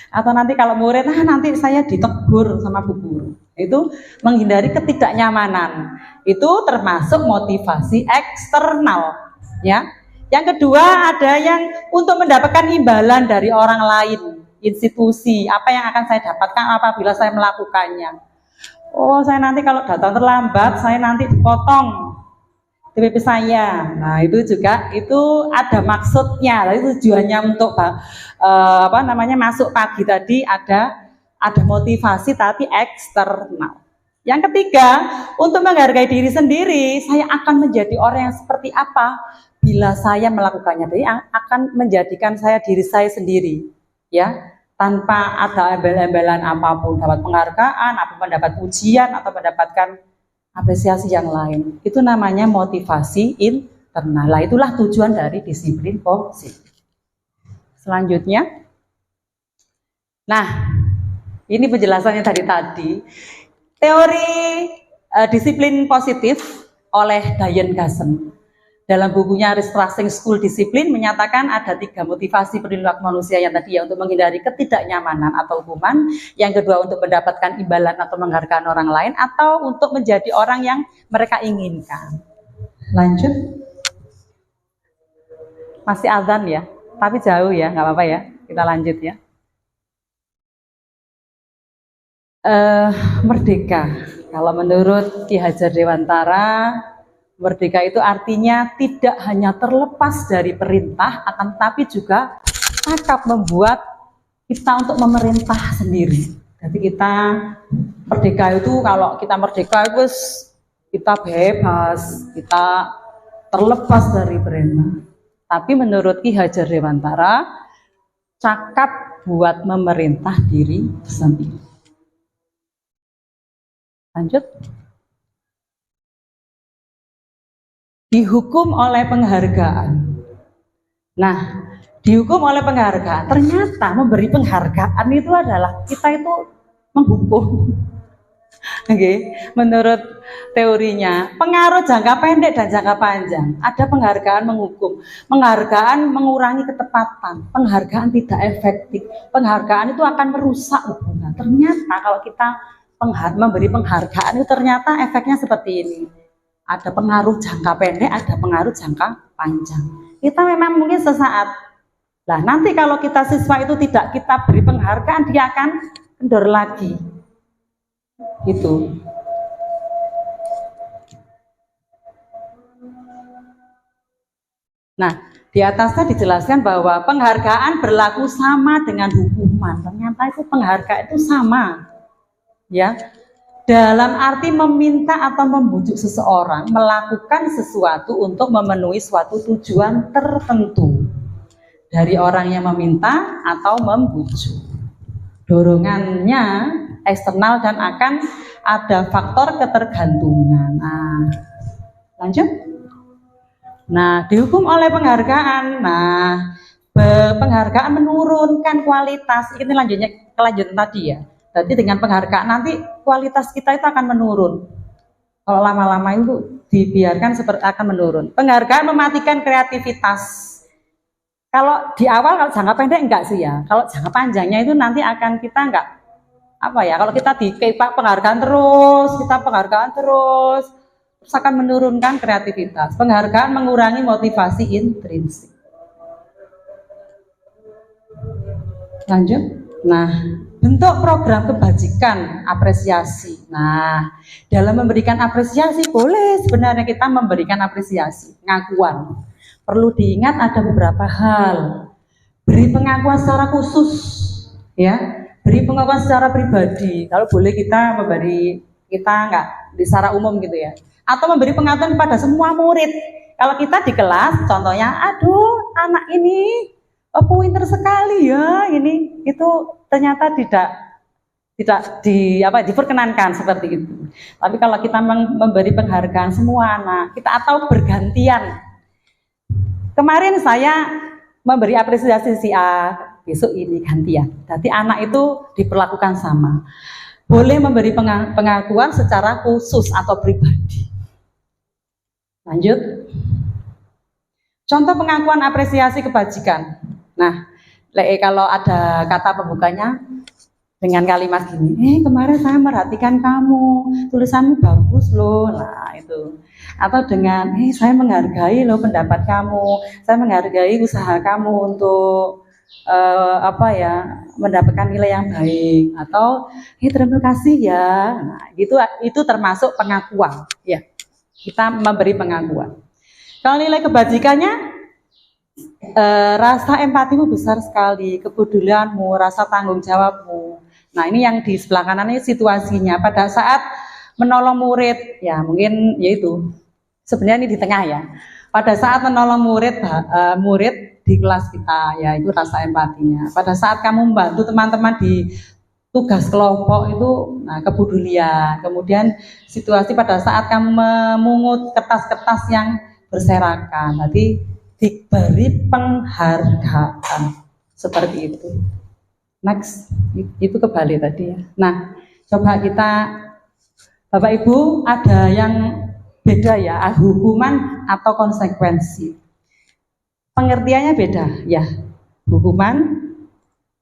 Atau nanti kalau murid, nanti saya ditegur sama bu guru. Itu menghindari ketidaknyamanan. Itu termasuk motivasi eksternal, ya. Yang kedua ada yang untuk mendapatkan imbalan dari orang lain, institusi, apa yang akan saya dapatkan apabila saya melakukannya. Oh, saya nanti kalau datang terlambat, saya nanti dipotong TPP saya. Nah, itu juga itu ada maksudnya. Itu tujuannya untuk masuk pagi tadi ada motivasi tapi eksternal. Yang ketiga, untuk menghargai diri sendiri, saya akan menjadi orang yang seperti apa bila saya melakukannya. Jadi akan menjadikan saya diri saya sendiri, ya, tanpa ada embel-embelan apapun, dapat penghargaan, apa mendapat pujian atau mendapatkan apresiasi yang lain. Itu namanya motivasi internal. Nah, itulah tujuan dari disiplin positif. Selanjutnya, nah, ini penjelasannya dari tadi. Teori disiplin positif oleh Diane Gassen. Dalam bukunya Restructuring School Discipline menyatakan ada 3 motivasi perilaku manusia yang tadi ya, untuk menghindari ketidaknyamanan atau hukuman, yang kedua untuk mendapatkan imbalan atau menghargai orang lain, atau untuk menjadi orang yang mereka inginkan. Lanjut. Masih azan ya, tapi jauh ya, nggak apa-apa ya. Kita lanjut ya. Merdeka. Kalau menurut Ki Hajar Dewantara, merdeka itu artinya tidak hanya terlepas dari perintah, akan tapi juga cakap membuat kita untuk memerintah sendiri. Jadi kita merdeka itu, kalau kita merdeka itu kita bebas, kita terlepas dari perintah. Tapi menurut Ki Hajar Dewantara, cakap buat memerintah diri sendiri. Lanjut. Dihukum oleh penghargaan. Nah, dihukum oleh penghargaan. Ternyata memberi penghargaan itu adalah kita itu menghukum. Oke, menurut teorinya, pengaruh jangka pendek dan jangka panjang. Ada penghargaan menghukum, penghargaan mengurangi ketepatan, penghargaan tidak efektif. Penghargaan itu akan merusak hubungan. Ternyata kalau kita memberi penghargaan itu ternyata efeknya seperti ini. Ada pengaruh jangka pendek, ada pengaruh jangka panjang. Kita memang mungkin sesaat. Nah, nanti kalau kita siswa itu tidak kita beri penghargaan, dia akan kendor lagi. Gitu. Nah, di atasnya dijelaskan bahwa penghargaan berlaku sama dengan hukuman. Ternyata itu penghargaan itu sama. Ya, dalam arti meminta atau membujuk seseorang melakukan sesuatu untuk memenuhi suatu tujuan tertentu dari orang yang meminta atau membujuk. Dorongannya eksternal dan akan ada faktor ketergantungan. Nah, lanjut. Nah, dihukum oleh penghargaan. Nah, penghargaan menurunkan kualitas. Ini kelanjutan tadi ya. Jadi dengan penghargaan nanti kualitas kita itu akan menurun. Kalau lama-lama itu dibiarkan seperti akan menurun. Penghargaan mematikan kreativitas. Kalau di awal kalau jangka pendek enggak sih ya. Kalau jangka panjangnya itu nanti akan kita enggak kalau kita penghargaan terus, terus akan menurunkan kreativitas. Penghargaan mengurangi motivasi intrinsik. Lanjut. Nah, bentuk program kebajikan apresiasi. Nah, dalam memberikan apresiasi boleh sebenarnya kita memberikan apresiasi, pengakuan. Perlu diingat ada beberapa hal. Beri pengakuan secara khusus, ya. Beri pengakuan secara pribadi. Kalau boleh kita enggak secara umum gitu ya. Atau memberi pengakuan kepada semua murid. Kalau kita di kelas, contohnya, aduh anak ini pinter sekali ya, ini itu ternyata tidak diperkenankan seperti itu. Tapi kalau kita memberi penghargaan semua anak, kita atau bergantian. Kemarin saya memberi apresiasi si A, besok ini gantian. Jadi anak itu diperlakukan sama. Boleh memberi pengakuan secara khusus atau pribadi. Lanjut. Contoh pengakuan apresiasi kebajikan. Nah, kalau ada kata pembukanya dengan kalimat gini, kemarin saya merhatikan kamu, tulisanmu bagus loh, nah itu. Atau dengan, saya menghargai loh pendapat kamu, saya menghargai usaha kamu untuk mendapatkan nilai yang baik. Atau, terima kasih ya. Nah, itu termasuk pengakuan, ya. Kita memberi pengakuan. Kalau nilai kebajikannya, rasa empatimu besar sekali, kepedulianmu, rasa tanggung jawabmu. Nah, ini yang di sebelah kanan ini situasinya pada saat menolong murid, ya mungkin yaitu sebenarnya ini di tengah ya. Pada saat menolong murid di kelas kita, ya itu rasa empatinya. Pada saat kamu membantu teman-teman di tugas kelompok itu, nah kepedulian. Kemudian situasi pada saat kamu memungut kertas-kertas yang berserakan, nanti diberi penghargaan seperti itu. Next, itu kembali tadi ya. Nah, coba kita, Bapak Ibu, ada yang beda ya, hukuman atau konsekuensi. Pengertiannya beda ya, hukuman,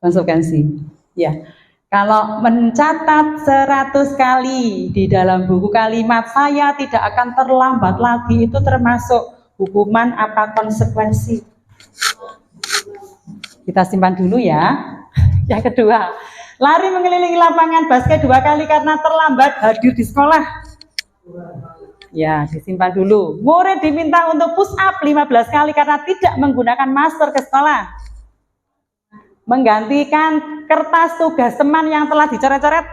konsekuensi. Ya, kalau mencatat 100 kali di dalam buku kalimat saya tidak akan terlambat lagi, itu termasuk hukuman apa konsekuensi? Kita simpan dulu ya. Yang kedua, lari mengelilingi lapangan basket 2 kali karena terlambat hadir di sekolah. Ya, disimpan dulu. Murid diminta untuk push up 15 kali karena tidak menggunakan masker ke sekolah. Menggantikan kertas tugas teman yang telah dicoret-coret.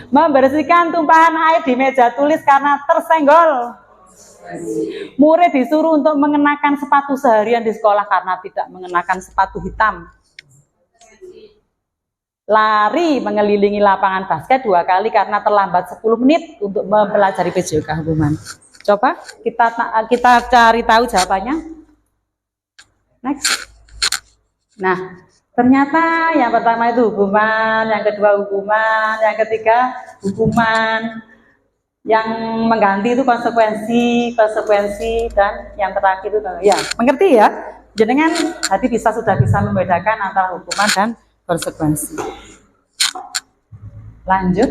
Membersihkan tumpahan air di meja tulis karena tersenggol. Murid disuruh untuk mengenakan sepatu seharian di sekolah karena tidak mengenakan sepatu hitam. Lari mengelilingi lapangan basket 2 kali karena terlambat 10 menit untuk mempelajari PJOK hukuman. Coba kita cari tahu jawabannya. Next. Nah, ternyata yang pertama itu hukuman, yang kedua hukuman, yang ketiga hukuman, yang mengganti itu konsekuensi, dan yang terakhir itu ya, mengerti ya? Jenengan hati sudah bisa membedakan antara hukuman dan konsekuensi. Lanjut.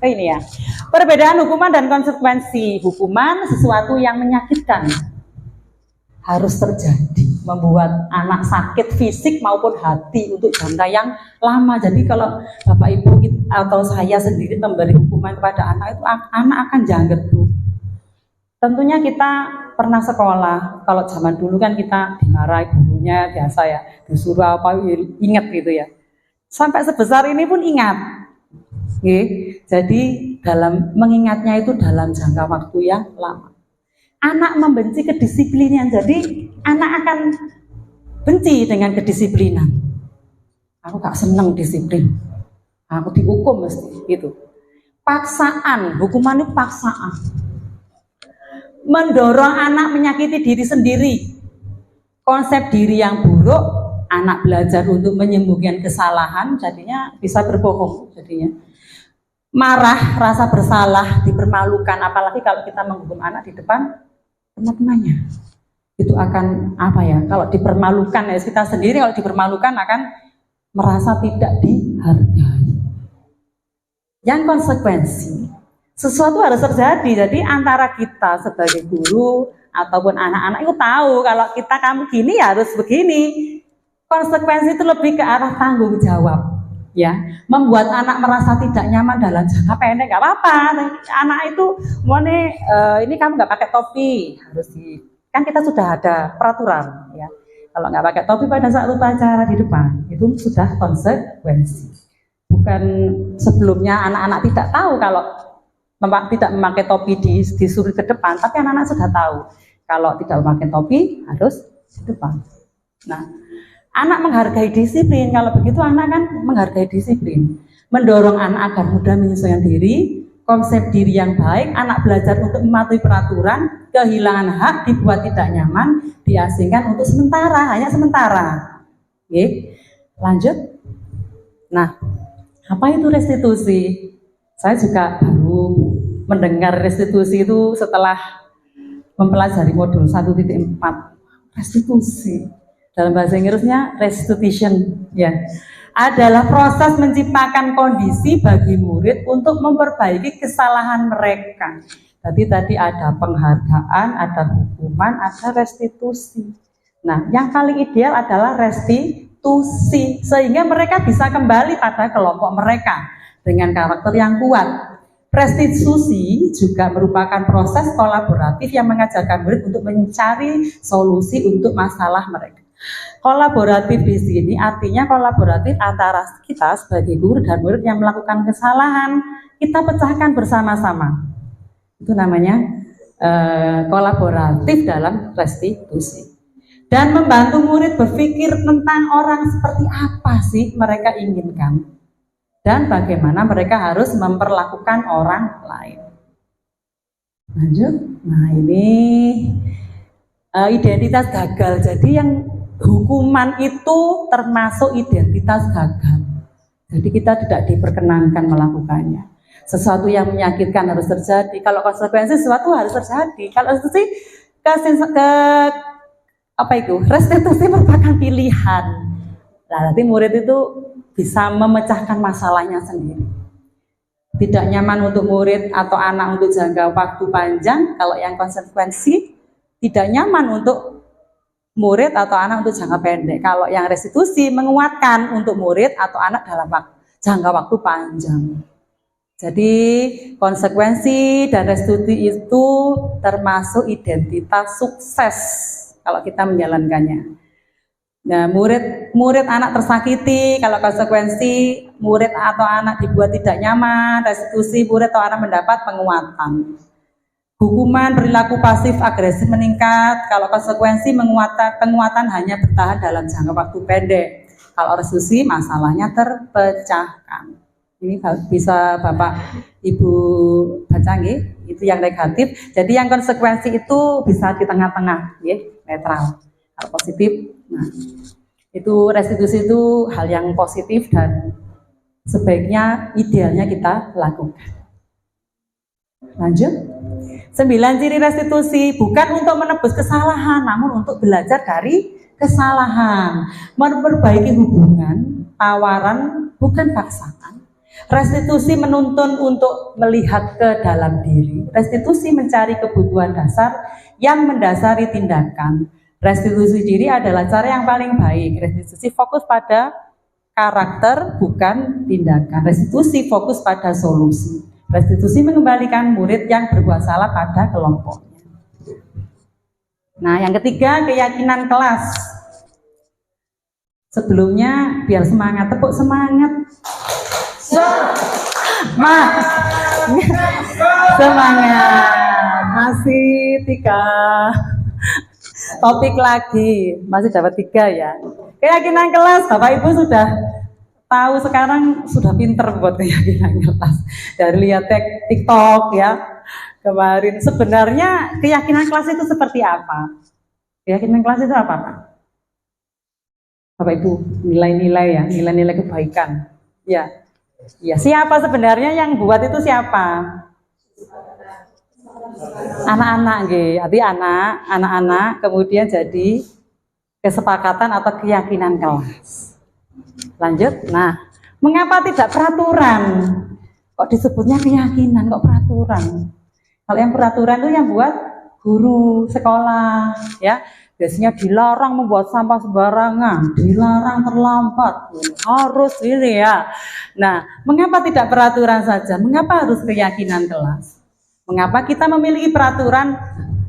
Ini ya. Perbedaan hukuman dan konsekuensi. Hukuman sesuatu yang menyakitkan. Harus terjadi, membuat anak sakit fisik maupun hati untuk jangka yang lama. Jadi kalau Bapak Ibu atau saya sendiri memberi hukuman kepada anak itu, anak akan jangget Bu. Tentunya kita pernah sekolah, kalau zaman dulu kan kita dimarahi gurunya biasa ya, disuruh apa ingat gitu ya. Sampai sebesar ini pun ingat. Jadi dalam mengingatnya itu dalam jangka waktu yang lama. Anak membenci kedisiplinan, jadi anak akan benci dengan kedisiplinan. Aku gak seneng disiplin, aku dihukum mesti gitu. Paksaan, hukuman itu paksaan. Mendorong anak menyakiti diri sendiri. Konsep diri yang buruk, anak belajar untuk menyembuhkan kesalahan, jadinya bisa berbohong jadinya. Marah, rasa bersalah, dipermalukan, apalagi kalau kita menghukum anak di depan teman-temannya. Itu akan apa ya? Kalau dipermalukan ya kita sendiri kalau dipermalukan akan merasa tidak dihargai. Yang konsekuensi, sesuatu harus terjadi. Jadi antara kita sebagai guru ataupun anak-anak itu tahu kalau kamu gini ya harus begini. Konsekuensi itu lebih ke arah tanggung jawab, ya. Membuat anak merasa tidak nyaman dalam jangka pendek nggak apa-apa. Anak itu mau ini kamu nggak pakai topi harus kan kita sudah ada peraturan, ya. Kalau nggak pakai topi pada saat upacara di depan itu sudah konsekuensi. Bukan sebelumnya anak-anak tidak tahu kalau tidak memakai topi disuruh ke depan, tapi anak-anak sudah tahu kalau tidak memakai topi harus di depan. Nah, anak menghargai disiplin, kalau begitu anak kan menghargai disiplin. Mendorong anak agar mudah menyesuaikan diri, konsep diri yang baik, anak belajar untuk mematuhi peraturan, kehilangan hak, dibuat tidak nyaman, diasingkan untuk sementara, hanya sementara. Oke, lanjut. Nah, apa itu restitusi? Saya juga baru mendengar restitusi itu setelah mempelajari modul 1.4 restitusi. Dalam bahasa Inggrisnya restitution ya. Adalah proses menciptakan kondisi bagi murid untuk memperbaiki kesalahan mereka. Jadi tadi ada penghargaan, ada hukuman, ada restitusi. Nah, yang paling ideal adalah restitusi sehingga mereka bisa kembali pada kelompok mereka dengan karakter yang kuat. Restitusi juga merupakan proses kolaboratif yang mengajarkan murid untuk mencari solusi untuk masalah mereka. Kolaboratif di sini artinya kolaboratif antara kita sebagai guru dan murid yang melakukan kesalahan, kita pecahkan bersama-sama. Itu namanya kolaboratif dalam restitusi. Dan membantu murid berpikir tentang orang seperti apa sih mereka inginkan dan bagaimana mereka harus memperlakukan orang lain. Lanjut. Nah, ini identitas gagal. Jadi yang hukuman itu termasuk identitas gagal. Jadi kita tidak diperkenankan melakukannya. Sesuatu yang menyakitkan harus terjadi. Kalau konsekuensi sesuatu harus terjadi. Kalau restitusi merupakan pilihan. Nah, nanti murid itu bisa memecahkan masalahnya sendiri. Tidak nyaman untuk murid atau anak untuk jangka waktu panjang. Kalau yang konsekuensi tidak nyaman untuk murid atau anak untuk jangka pendek. Kalau yang restitusi menguatkan untuk murid atau anak dalam jangka waktu panjang. Jadi konsekuensi dan restitusi itu termasuk identitas sukses kalau kita menjalankannya. Nah, murid anak tersakiti, kalau konsekuensi murid atau anak dibuat tidak nyaman, restitusi murid atau anak mendapat penguatan. Hukuman perilaku pasif agresif meningkat, kalau konsekuensi penguatan hanya bertahan dalam jangka waktu pendek. Kalau restitusi masalahnya terpecahkan. Ini bisa Bapak Ibu baca nggih, itu yang negatif. Jadi yang konsekuensi itu bisa di tengah-tengah, nggih, netral. Kalau positif, nah itu restitusi itu hal yang positif dan sebaiknya idealnya kita lakukan. Lanjut. 9 ciri restitusi bukan untuk menebus kesalahan, namun untuk belajar dari kesalahan, memperbaiki hubungan, tawaran, bukan paksaan. Restitusi menuntun untuk melihat ke dalam diri. Restitusi mencari kebutuhan dasar yang mendasari tindakan. Restitusi diri adalah cara yang paling baik. Restitusi fokus pada karakter, bukan tindakan. Restitusi fokus pada solusi. Restitusi mengembalikan murid yang berbuat salah pada kelompoknya. Nah, yang ketiga, keyakinan kelas. Sebelumnya, biar semangat, tepuk semangat. Semangat. Masih 3 topik lagi, masih dapat 3 ya. Keyakinan kelas, Bapak Ibu sudah tahu sekarang, sudah pinter buat keyakinan kelas. Dari lihat TikTok ya kemarin. Sebenarnya keyakinan kelas itu seperti apa? Keyakinan kelas itu apa, Pak? Bapak Ibu, nilai-nilai ya, nilai-nilai kebaikan. Ya, ya. Siapa sebenarnya yang buat itu siapa? Anak-anak, jadi anak-anak kemudian jadi kesepakatan atau keyakinan kelas. Lanjut. Nah, mengapa tidak peraturan? Kok disebutnya keyakinan, kok peraturan? Kalau yang peraturan itu yang buat guru sekolah, ya. Biasanya dilarang membuat sampah sembarangan, dilarang terlambat, harus ini ya. Nah, mengapa tidak peraturan saja? Mengapa harus keyakinan kelas? Mengapa kita memiliki peraturan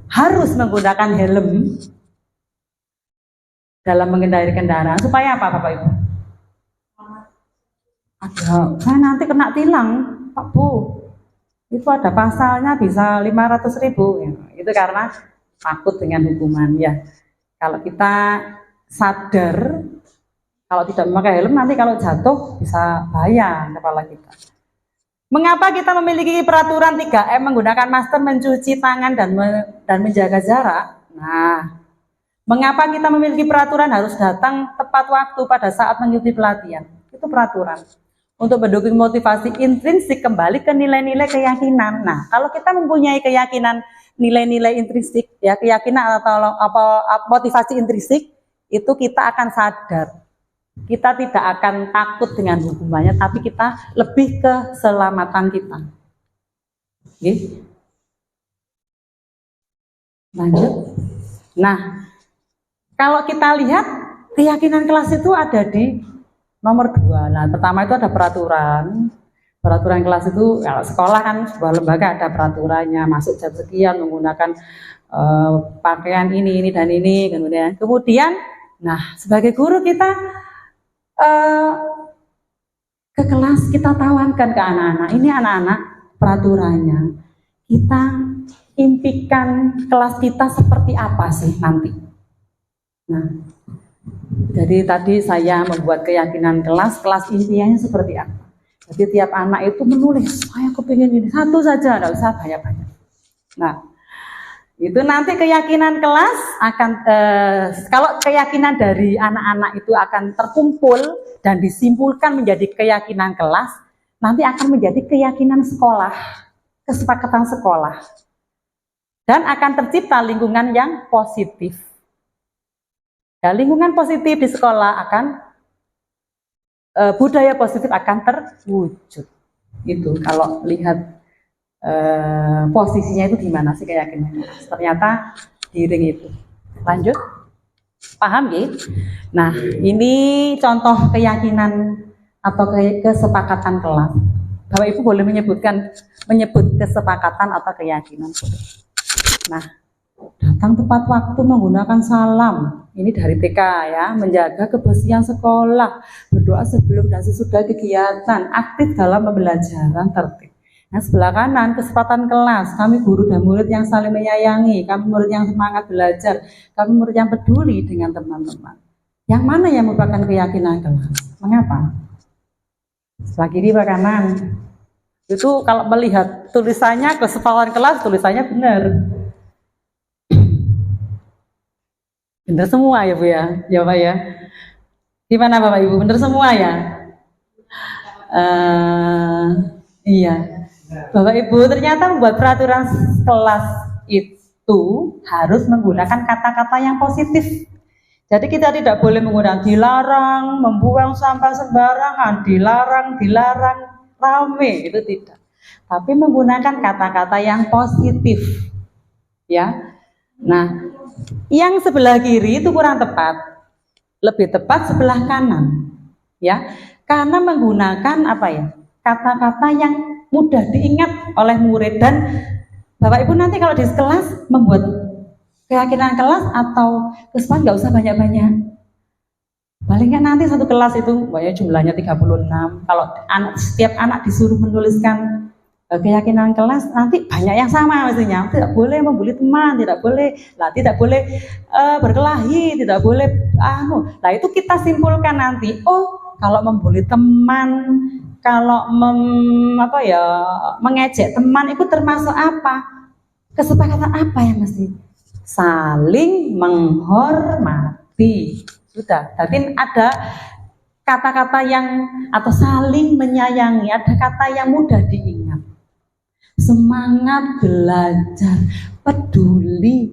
harus menggunakan helm dalam mengendarai kendaraan? Supaya apa, Bapak Ibu? Saya nanti kena tilang, Pak Bu. Itu ada pasalnya bisa 500.000. Ya, itu karena takut dengan hukuman ya. Kalau kita sadar kalau tidak memakai helm nanti kalau jatuh bisa bahaya kepala kita. Mengapa kita memiliki peraturan 3M menggunakan masker, mencuci tangan dan menjaga jarak? Nah, mengapa kita memiliki peraturan harus datang tepat waktu pada saat mengikuti pelatihan? Itu peraturan. untuk mendukung motivasi intrinsik kembali ke nilai-nilai keyakinan. Nah, kalau kita mempunyai keyakinan nilai-nilai intrinsik, ya keyakinan atau motivasi intrinsik, itu kita akan sadar. Kita tidak akan takut dengan hukumannya, tapi kita lebih ke keselamatan kita. Oke. Lanjut. Nah, kalau kita lihat keyakinan kelas itu ada di nomor 2. Nah, pertama itu ada peraturan. Peraturan kelas itu, kalau sekolah kan sebuah lembaga ada peraturannya, masuk jam sekian menggunakan pakaian ini dan ini, kemudian, nah sebagai guru kita ke kelas kita tawarkan ke anak-anak, ini anak-anak peraturannya, kita impikan kelas kita seperti apa sih nanti. Nah, jadi tadi saya membuat keyakinan kelas impiannya seperti apa. Jadi tiap anak itu menulis, saya kepingin ini, satu saja, tidak usah banyak-banyak. Nah, itu nanti keyakinan kelas akan, kalau keyakinan dari anak-anak itu akan terkumpul dan disimpulkan menjadi keyakinan kelas, nanti akan menjadi keyakinan sekolah, kesepakatan sekolah. Dan akan tercipta lingkungan yang positif. Ya, lingkungan positif di sekolah akan budaya positif akan terwujud. Itu kalau lihat posisinya itu gimana sih keyakinannya. Ternyata di ring itu. Lanjut. Paham ya? Nah, ini contoh keyakinan atau kesepakatan kelas. Bapak Ibu boleh menyebut kesepakatan atau keyakinan. Nah, datang tepat waktu menggunakan salam. Ini dari TK ya, menjaga kebersihan sekolah, berdoa sebelum dan sesudah kegiatan, aktif dalam pembelajaran, tertib. Nah, sebelah kanan kesempatan kelas, kami guru dan murid yang saling menyayangi, kami murid yang semangat belajar, kami murid yang peduli dengan teman-teman. Yang mana yang merupakan keyakinan kelas? Mengapa? Sebelah kiri, sebelah kanan. Itu kalau melihat tulisannya kesempatan kelas, tulisannya benar. Benar semua ya Bu ya, ya Pak ya. Gimana Bapak Ibu, benar semua ya? Iya. Bapak Ibu ternyata membuat peraturan kelas itu harus menggunakan kata-kata yang positif. Jadi kita tidak boleh menggunakan dilarang, membuang sampah sembarangan, dilarang, rame, itu tidak. Tapi menggunakan kata-kata yang positif. Ya. Nah, yang sebelah kiri itu kurang tepat, lebih tepat sebelah kanan, ya, karena menggunakan apa ya, kata-kata yang mudah diingat oleh murid. Dan Bapak Ibu nanti kalau di kelas membuat keyakinan kelas atau kesempatan nggak usah banyak-banyak, paling kan nanti satu kelas itu banyak jumlahnya 36, kalau setiap anak disuruh menuliskan keyakinan kelas nanti banyak yang sama mestinya. Tidak boleh membuli teman, tidak boleh berkelahi, tidak boleh Nah, itu kita simpulkan nanti. Oh, kalau membuli teman, kalau mengejek teman itu termasuk apa? Kesepakatan apa yang mesti? Saling menghormati. Sudah. Tapi ada kata-kata yang atau saling menyayangi, ada kata yang mudah diingat. Semangat belajar, peduli,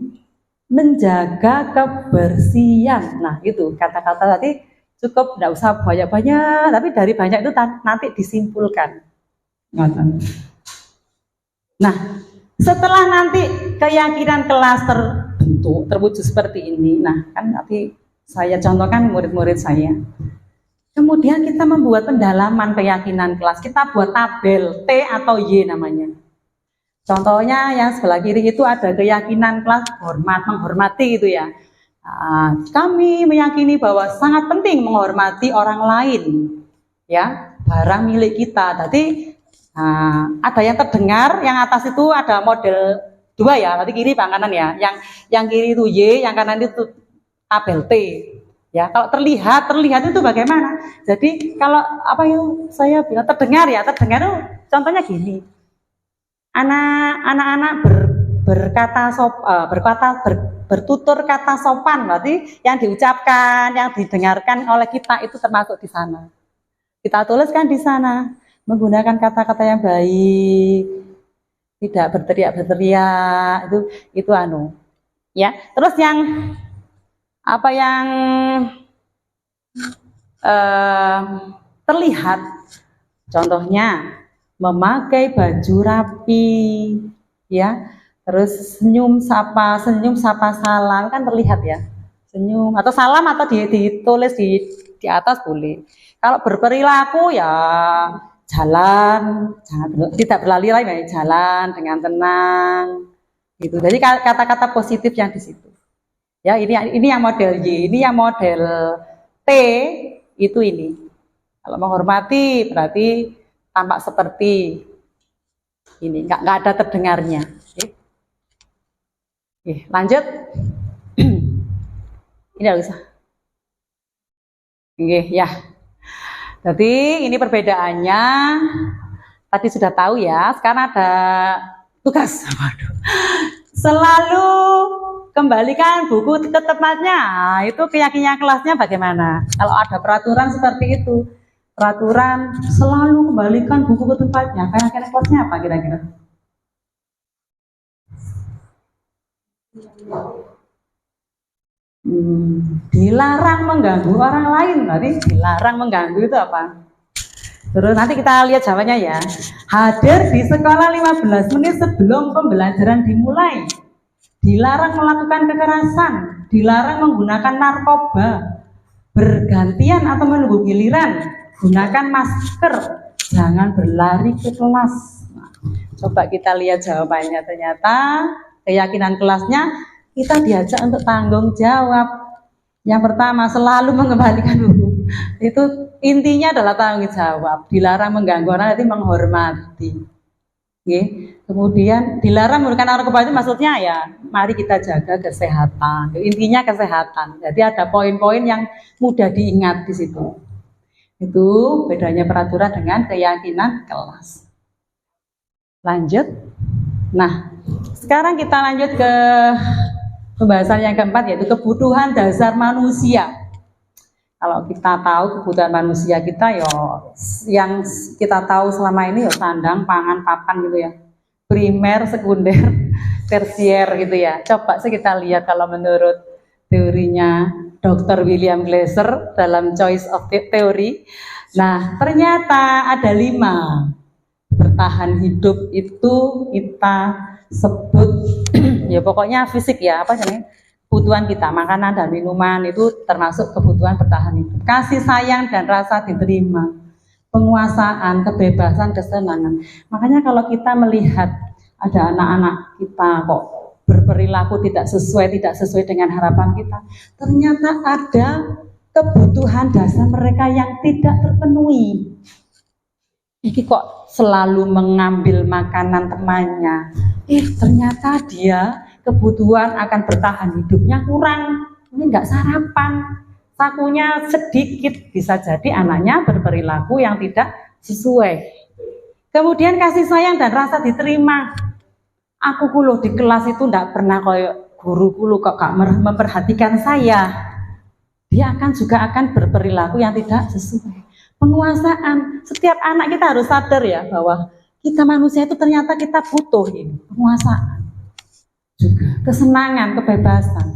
menjaga kebersihan. Nah, itu kata-kata tadi cukup, tidak usah banyak-banyak, tapi dari banyak itu nanti disimpulkan. Nah, setelah nanti keyakinan kelas terwujud seperti ini, nah kan nanti saya contohkan murid-murid saya. Kemudian kita membuat pendalaman keyakinan kelas, kita buat tabel T atau Y namanya. Contohnya yang sebelah kiri itu ada keyakinan kelas menghormati gitu ya. Kami meyakini bahwa sangat penting menghormati orang lain, ya, barang milik kita. Jadi ada yang terdengar, yang atas itu ada model 2 ya, nanti kiri Pak kanan ya. Yang kiri itu Y, yang kanan itu tabel T. Ya, kalau terlihat itu bagaimana? Jadi kalau saya bilang terdengar itu contohnya gini. Anak-anak bertutur kata sopan, berarti yang diucapkan, yang didengarkan oleh kita itu termasuk di sana. Kita tuliskan di sana menggunakan kata-kata yang baik, tidak berteriak-berteriak, itu ya. Terus yang apa yang terlihat, contohnya memakai baju rapi, ya. Terus senyum sapa salam kan terlihat ya. Senyum atau salam atau ditulis di atas boleh. Kalau berperilaku ya jalan, tidak berlari-lari, ya, jalan dengan tenang, gitu. Jadi kata-kata positif yang di situ. Ya, ini yang model Y, ini yang model T itu ini. Kalau menghormati berarti tampak seperti ini, nggak ada terdengarnya. Oke, lanjut. Ini harus. Oke, ya. Jadi ini perbedaannya. Tadi sudah tahu ya. Sekarang ada tugas. Waduh. Selalu kembalikan buku ke tempatnya. Itu keyakinan kelasnya bagaimana? Kalau ada peraturan seperti itu, peraturan selalu kembalikan buku ke tempatnya. Keyakinan kelasnya apa kira-kira? Dilarang mengganggu orang lain. Berarti dilarang mengganggu itu apa? Terus nanti kita lihat jawabannya ya. Hadir di sekolah 15 menit sebelum pembelajaran dimulai. Dilarang melakukan kekerasan, dilarang menggunakan narkoba, bergantian atau menunggu giliran, gunakan masker, jangan berlari ke kelas. Nah, coba kita lihat jawabannya. Ternyata keyakinan kelasnya kita diajak untuk tanggung jawab. Yang pertama, selalu mengembalikan buku. Itu intinya adalah tanggung jawab. Dilarang mengganggu orang, nanti menghormati. Oke. Kemudian dilarang menggunakan narkoba itu maksudnya ya, mari kita jaga kesehatan. Intinya kesehatan. Jadi ada poin-poin yang mudah diingat di situ. Itu bedanya peraturan dengan keyakinan kelas. Lanjut. Nah, sekarang kita lanjut ke pembahasan yang keempat, yaitu kebutuhan dasar manusia. Kalau kita tahu kebutuhan manusia kita, yang kita tahu selama ini sandang, pangan, papan gitu ya. Primer, sekunder, tersier gitu ya. Coba sih kita lihat kalau menurut teorinya Dr. William Glasser dalam Choice of Theory. Nah, ternyata ada 5. Bertahan hidup itu kita sebut ya pokoknya fisik ya, apa namanya? Kebutuhan kita, makanan dan minuman itu termasuk kebutuhan bertahan hidup. Kasih sayang dan rasa diterima, penguasaan, kebebasan, kesenangan. Makanya kalau kita melihat ada anak-anak kita kok berperilaku tidak sesuai dengan harapan kita, ternyata ada kebutuhan dasar mereka yang tidak terpenuhi. Ini kok selalu mengambil makanan temannya, ternyata dia kebutuhan akan bertahan hidupnya kurang, ini enggak sarapan, sakunya sedikit, bisa jadi anaknya berperilaku yang tidak sesuai. Kemudian kasih sayang dan rasa diterima. Aku kulo di kelas itu enggak pernah kayak guru kulo kok gak memperhatikan saya. Dia juga akan berperilaku yang tidak sesuai. Penguasaan, setiap anak kita harus sadar ya bahwa kita manusia itu ternyata kita butuh ini penguasaan. Juga kesenangan, kebebasan,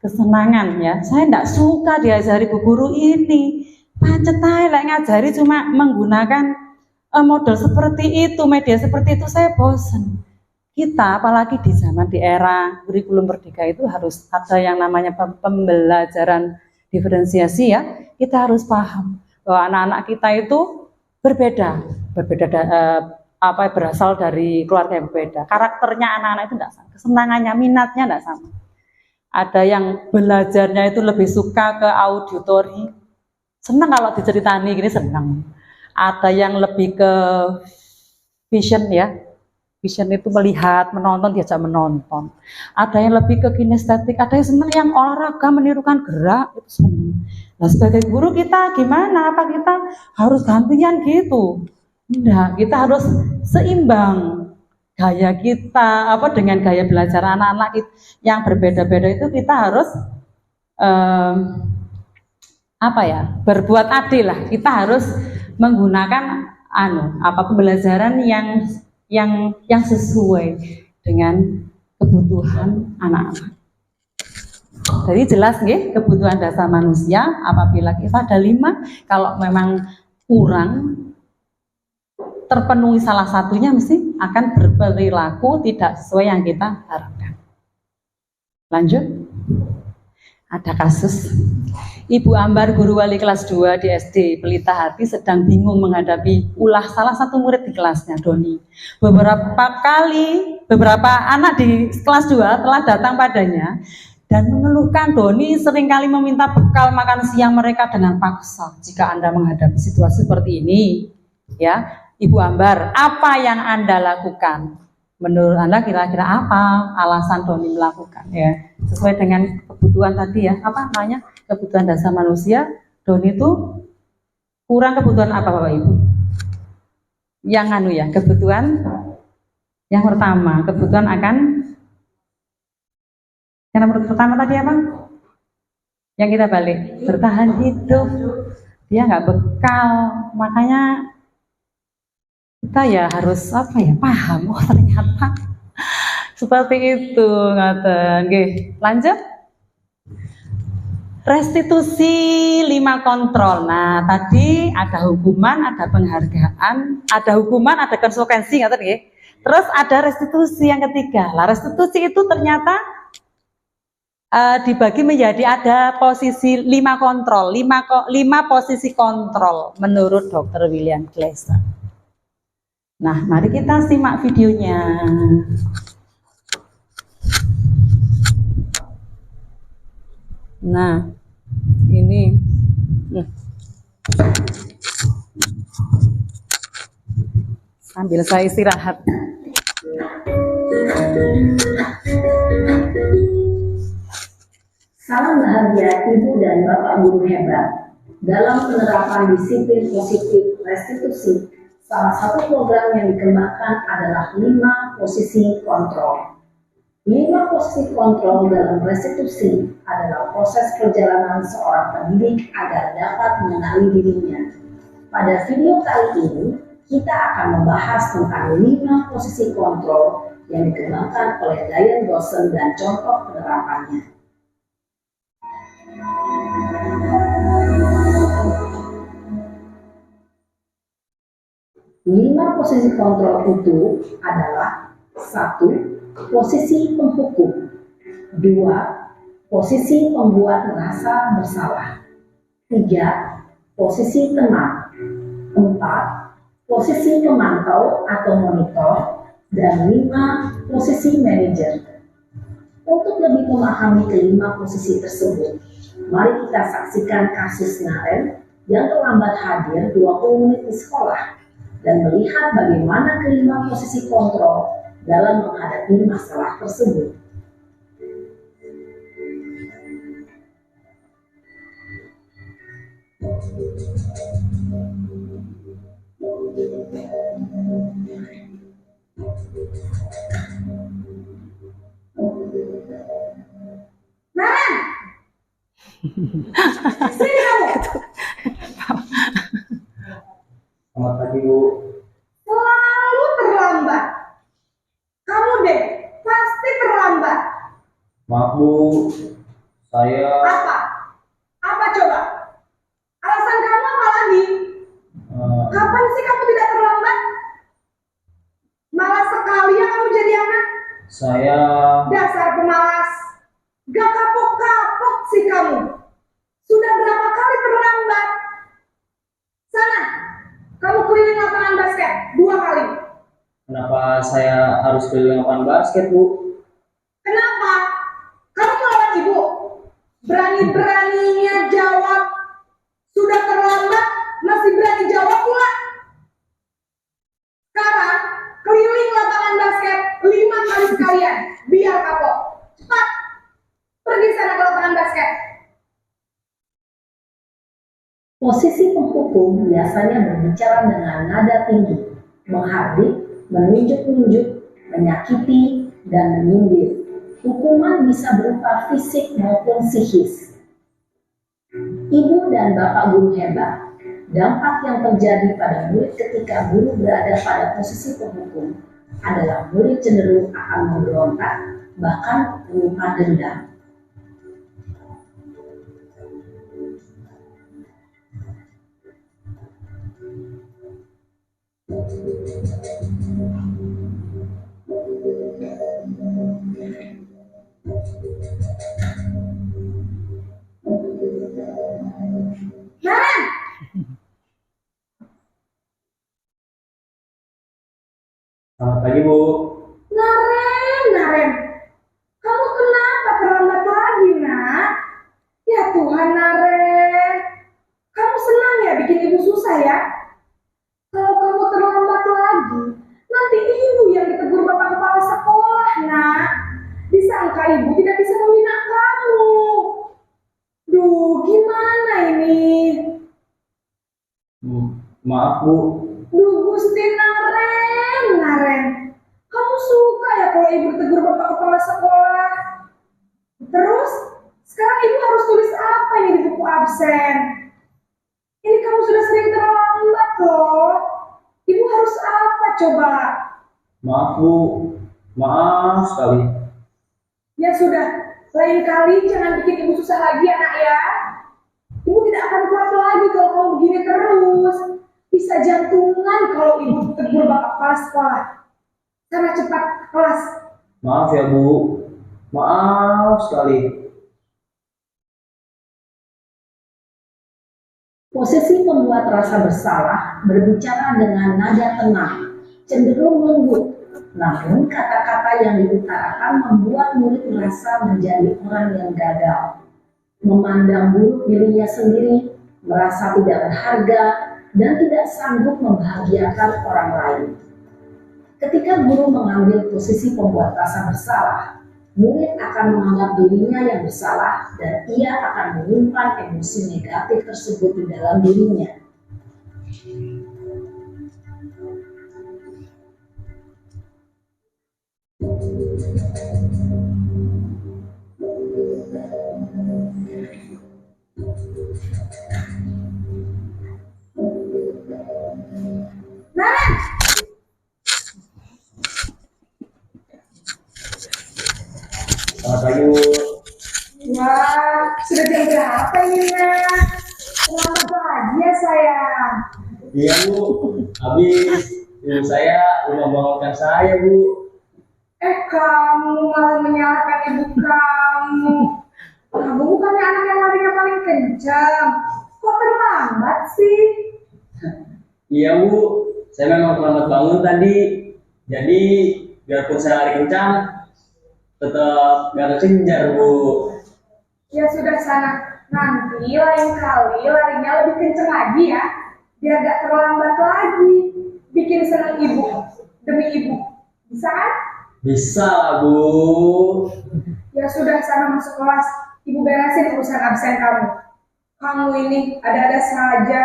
kesenangan ya. Saya tidak suka diajari bu guru ini, pacet aja lah ngajari cuma menggunakan model seperti itu, media seperti itu, saya bosan. Kita apalagi di zaman di era kurikulum merdeka itu harus ada yang namanya pembelajaran diferensiasi ya. Kita harus paham bahwa anak-anak kita itu berbeda berasal dari keluarga yang berbeda. Karakternya anak-anak itu tidak sama, kesenangannya, minatnya tidak sama. Ada yang belajarnya itu lebih suka ke auditori, senang kalau diceritani gini, senang. Ada yang lebih ke vision ya, vision itu melihat, menonton, diajak menonton. Ada yang lebih ke kinestetik, ada yang senang yang olahraga, menirukan gerak, itu senang. Nah sebagai guru kita gimana? Apa kita harus gantian gitu? Enggak, kita harus seimbang gaya kita dengan gaya belajar anak-anak yang berbeda-beda itu kita harus berbuat adil lah. Kita harus menggunakan pembelajaran yang sesuai dengan kebutuhan anak-anak. Jadi jelas nggih, kebutuhan dasar manusia apabila kita ada 5, kalau memang kurang terpenuhi salah satunya mesti akan berperilaku tidak sesuai yang kita harapkan. Lanjut. Ada kasus Ibu Ambar, guru wali kelas 2 di SD Pelita Hati, sedang bingung menghadapi ulah salah satu murid di kelasnya, Doni. Beberapa anak di kelas 2 telah datang padanya dan mengeluhkan Doni seringkali meminta bekal makan siang mereka dengan paksa. Jika Anda menghadapi situasi seperti ini, ya, Ibu Ambar, apa yang Anda lakukan? Menurut Anda kira-kira apa alasan Doni melakukan? Ya, sesuai dengan kebutuhan tadi ya, kebutuhan dasar manusia. Doni itu kurang kebutuhan apa Bapak Ibu? Yang kebutuhan yang pertama, kebutuhan akan yang nomor pertama tadi apa? Yang kita balik, bertahan hidup. Dia nggak bekal, makanya kita ya harus paham, ternyata seperti itu. Nggih, lanjut. Restitusi 5 kontrol. Nah, tadi ada hukuman, ada penghargaan, ada hukuman, ada konsekuensi, nggih. Terus ada restitusi yang ketiga. Lah, restitusi itu ternyata dibagi menjadi ada posisi 5 kontrol, 5 posisi kontrol menurut Dr. William Glasser. Nah, mari kita simak videonya. Nah, ini sambil saya istirahat. Salam bahagia Ibu dan Bapak guru hebat. Dalam penerapan disiplin positif restitusi, salah satu program yang dikembangkan adalah 5 posisi kontrol. 5 posisi kontrol dalam restitusi adalah proses perjalanan seorang pendidik agar dapat mengenali dirinya. Pada video kali ini, kita akan membahas tentang 5 posisi kontrol yang dikembangkan oleh Diane Dawson dan contoh penerapannya. 5 posisi kontrol itu adalah 1. Posisi penghukum, 2. Posisi pembuat merasa bersalah, 3. Posisi teman, 4. Posisi pemantau atau monitor, dan 5. Posisi manajer. Untuk lebih memahami kelima posisi tersebut, mari kita saksikan kasus Naren yang terlambat hadir 20 menit di sekolah dan melihat bagaimana kelima posisi kontrol dalam menghadapi masalah tersebut. Naren! Sini kamu! Selamat pagi, Bu. Selalu terlambat. Kamu deh, pasti terlambat. Maaf, Bu. Saya... Apa? Apa coba? Alasan kamu apa lagi? Kapan sih kamu tidak terlambat? Malas sekali ya kamu jadi anak. Saya... Dasar pemalas. Gak kapok-kapok sih kamu. Sudah berapa kali terlambat? Sana, kamu keliling lapangan basket 2 kali. Kenapa saya harus keliling lapangan basket, Bu? Kenapa? Kamu melawan ibu. Berani-beraninya jawab. Sudah terlambat, masih berani jawab pula. Sekarang, keliling lapangan basket 5 kali sekalian. Biar kapok. Cepat. Pergi sana ke lapangan basket. Posisi penghukum biasanya berbicara dengan nada tinggi, menghardik, menunjuk-nunjuk, menyakiti, dan menyindir. Hukuman bisa berupa fisik maupun psikis. Ibu dan Bapak guru hebat, Dampak yang terjadi pada murid ketika guru berada pada posisi penghukum adalah murid cenderung akan memberontak, bahkan menyimpan dendam. Selamat pagi, Bu. Naren, kamu kenapa terlambat lagi, nak? Ya Tuhan, Naren, kamu senang ya bikin ibu susah ya? Kalau kamu terlambat lagi, nanti ibu yang ditegur bapak kepala sekolah, nak. Disangka ibu tidak bisa membina kamu. Duh, gimana ini? Maaf, Bu. Duh, Gusti Naren, kamu suka ya kalau ibu ditegur bapak kepala sekolah? Terus, sekarang ibu harus tulis apa ini di buku absen? Ini kamu sudah sering terlambat loh. Ibu harus apa coba? Maaf, Bu. Maaf sekali. Ya sudah, lain kali jangan bikin ibu susah lagi anak ya. Ibu tidak akan kuat lagi kalau kamu begini terus. Bisa jantungan kalau ibu tegur bapak kepala sekolah. Sana cepat ke kelas. Maaf ya, Bu. Maaf sekali. Posisi pembuat rasa bersalah berbicara dengan nada tenang, cenderung lembut. Namun kata-kata yang diutarakan membuat murid merasa menjadi orang yang gagal, memandang buruk dirinya sendiri, merasa tidak berharga, dan tidak sanggup membahagiakan orang lain. Ketika guru mengambil posisi pembuat rasa bersalah, murid akan menganggap dirinya yang bersalah dan ia akan menyimpan emosi negatif tersebut di dalam dirinya. Naren! Selamat pagi, Bu. Wah, sudah jam berapa ini, nak? Selamat pagi ya, sayang. Iya, Bu. Habis ibu saya udah bangunkan saya, Bu. Kamu malah menyalahkan ibu kamu. Kamu bukannya anak yang larinya paling kencang. Kok terlambat sih? Iya, Bu. Saya memang terlambat bangun tadi. Jadi, biarpun saya lari kencang, tetap gak kekejar, Bu. Ya sudah sana. Nanti lain kali larinya lebih kencang lagi ya. Biar gak terlambat lagi. Bikin senang ibu. Demi ibu. Bisa kan? Bisa lah, Bu. Ya sudah sana masuk kelas. Ibu beresin urusan absen kamu. Kamu ini ada-ada saja.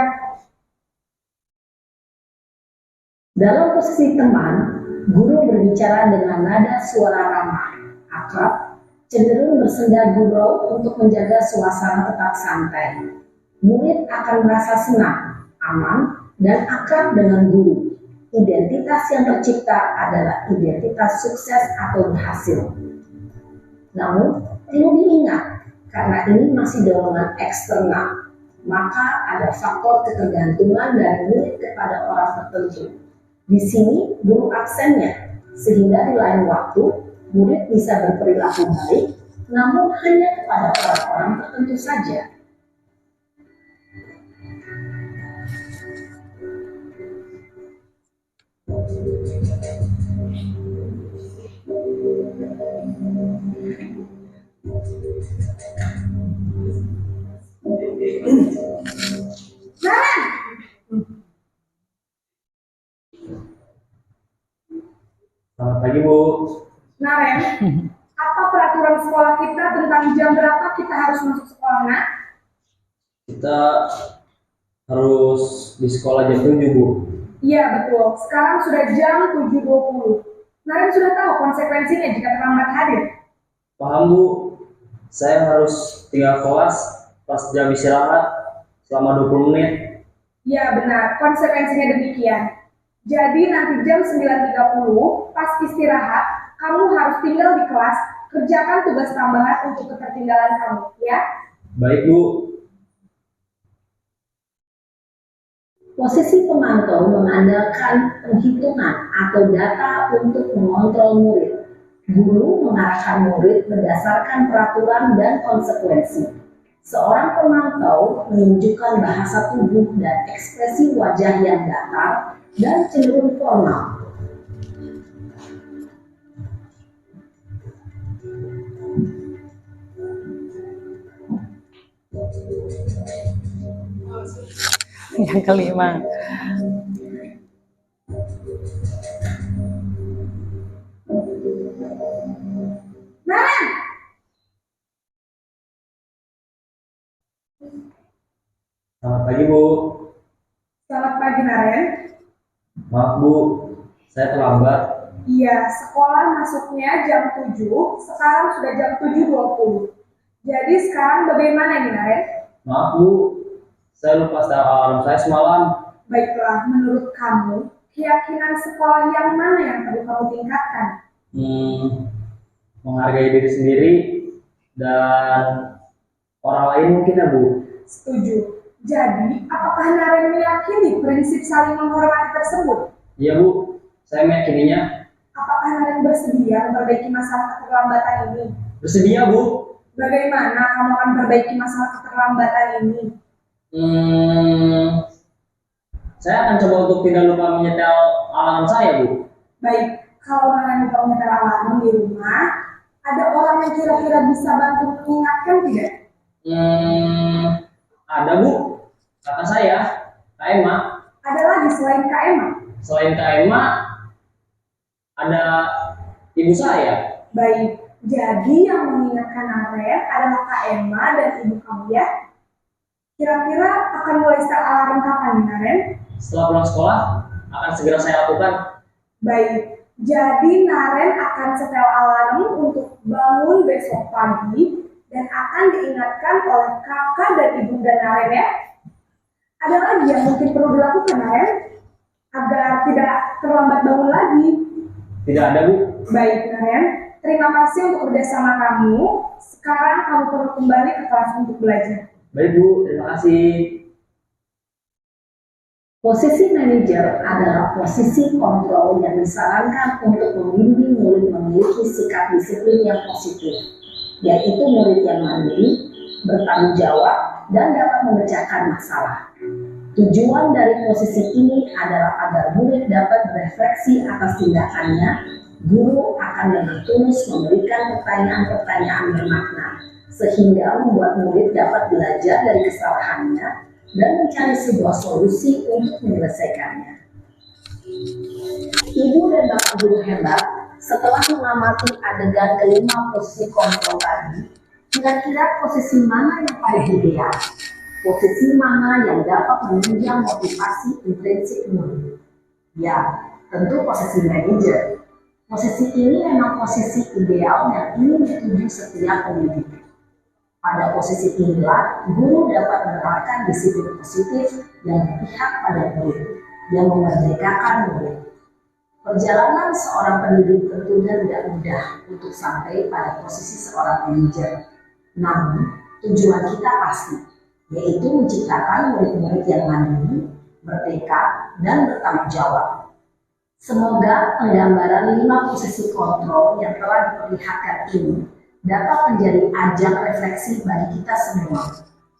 Dalam posisi teman, guru berbicara dengan nada suara ramah, akrab, cenderung bersenda gurau untuk menjaga suasana tetap santai. Murid akan merasa senang, aman, dan akrab dengan guru. Identitas yang tercipta adalah identitas sukses atau berhasil. Namun, perlu diingat, karena ini masih dorongan eksternal, maka ada faktor ketergantungan dari murid kepada orang tertentu. Di sini guru absennya, sehingga di lain waktu murid bisa berperilaku baik, namun hanya kepada orang-orang tertentu saja. Selamat pagi, Bu. Naren, apa peraturan sekolah kita tentang jam berapa kita harus masuk sekolah, nak? Kita harus di sekolah jam 7, Bu. Iya betul, sekarang sudah jam 7.20. Naren sudah tahu konsekuensinya jika terlambat hadir. Paham, Bu. Saya harus tinggal kelas pas jam istirahat selama 20 menit. Ya benar, konsekuensinya demikian. Jadi nanti jam 9.30 pas istirahat, kamu harus tinggal di kelas, kerjakan tugas tambahan untuk ketertinggalan kamu, ya. Baik, Bu. Posisi pemantau mengandalkan penghitungan atau data untuk mengontrol murid. Guru mengarahkan murid berdasarkan peraturan dan konsekuensi. Seorang pemantau menunjukkan bahasa tubuh dan ekspresi wajah yang datar dan cenderung formal. Yang kelima. Naren! Selamat pagi, Bu. Selamat pagi, Naren. Maaf, Bu. Saya terlambat. Iya, sekolah masuknya jam 7, sekarang sudah jam 7.20. Jadi sekarang bagaimana nih, Naren? Maaf, Bu. Saya lupa setel alarm saya semalam. Baiklah, menurut kamu, keyakinan sekolah yang mana yang perlu kamu tingkatkan? Menghargai diri sendiri dan orang lain mungkin ya, Bu. Setuju. Jadi, apakah Naren meyakini prinsip saling menghormati tersebut? Iya, Bu. Saya meyakininya. Apakah Naren bersedia memperbaiki masalah keterlambatan ini? Bersedia, Bu. Bagaimana kamu akan memperbaiki masalah keterlambatan ini? Saya akan coba untuk tidak lupa menyetel alarm saya, Bu. Baik, kalau Naren lupa menyetel alarm di rumah, ada orang yang kira-kira bisa bantu mengingatkan tidak? Ada, Bu. Kakak saya, Kak Emma. Ada lagi selain Kak Emma? Selain Kak Emma, ada ibu saya. Baik, jadi yang mengingatkan Naren adalah Kak Emma dan ibu kamu ya? Kira-kira akan mulai setel alarm kapan nih, Naren? Setelah pulang sekolah, akan segera saya lakukan. Baik, jadi Naren akan setel alarm untuk bangun besok pagi dan akan diingatkan oleh kakak dan ibunda Naren ya. Ada lagi yang mungkin perlu dilakukan, Naren, agar tidak terlambat bangun lagi? Tidak ada, Bu. Baik, Naren. Terima kasih untuk kerjasama kamu. Sekarang kamu perlu kembali ke kelas untuk belajar. Baik, Bu. Terima kasih. Posisi manajer adalah posisi kontrol yang disarankan untuk membimbing murid memiliki sikap disiplin yang positif, yaitu murid yang mandiri, bertanggung jawab, dan dapat memecahkan masalah. Tujuan dari posisi ini adalah agar murid dapat berefleksi atas tindakannya. Guru akan lebih tulus memberikan pertanyaan-pertanyaan bermakna, sehingga membuat murid dapat belajar dari kesalahannya dan mencari sebuah solusi untuk menyelesaikannya. Ibu dan bapak guru hebat, setelah mengamati adegan kelima posisi kontrol tadi, kira-kira posisi mana yang paling ideal? Posisi mana yang dapat menunjang motivasi intrinsik murid? Ya, tentu posisi manajer. Posisi ini memang posisi ideal yang ingin dituju setiap pendidik. Pada posisi inilah, guru dapat menerapkan disiplin positif yang berpihak pada murid, yang memerdekakan murid. Perjalanan seorang pendidik tentunya tidak mudah untuk sampai pada posisi seorang manajer. Namun, tujuan kita pasti, yaitu menciptakan murid-murid yang mandiri, merdeka, dan bertanggung jawab. Semoga penggambaran 5 posisi kontrol yang telah diperlihatkan ini dapat menjadi ajang refleksi bagi kita semua,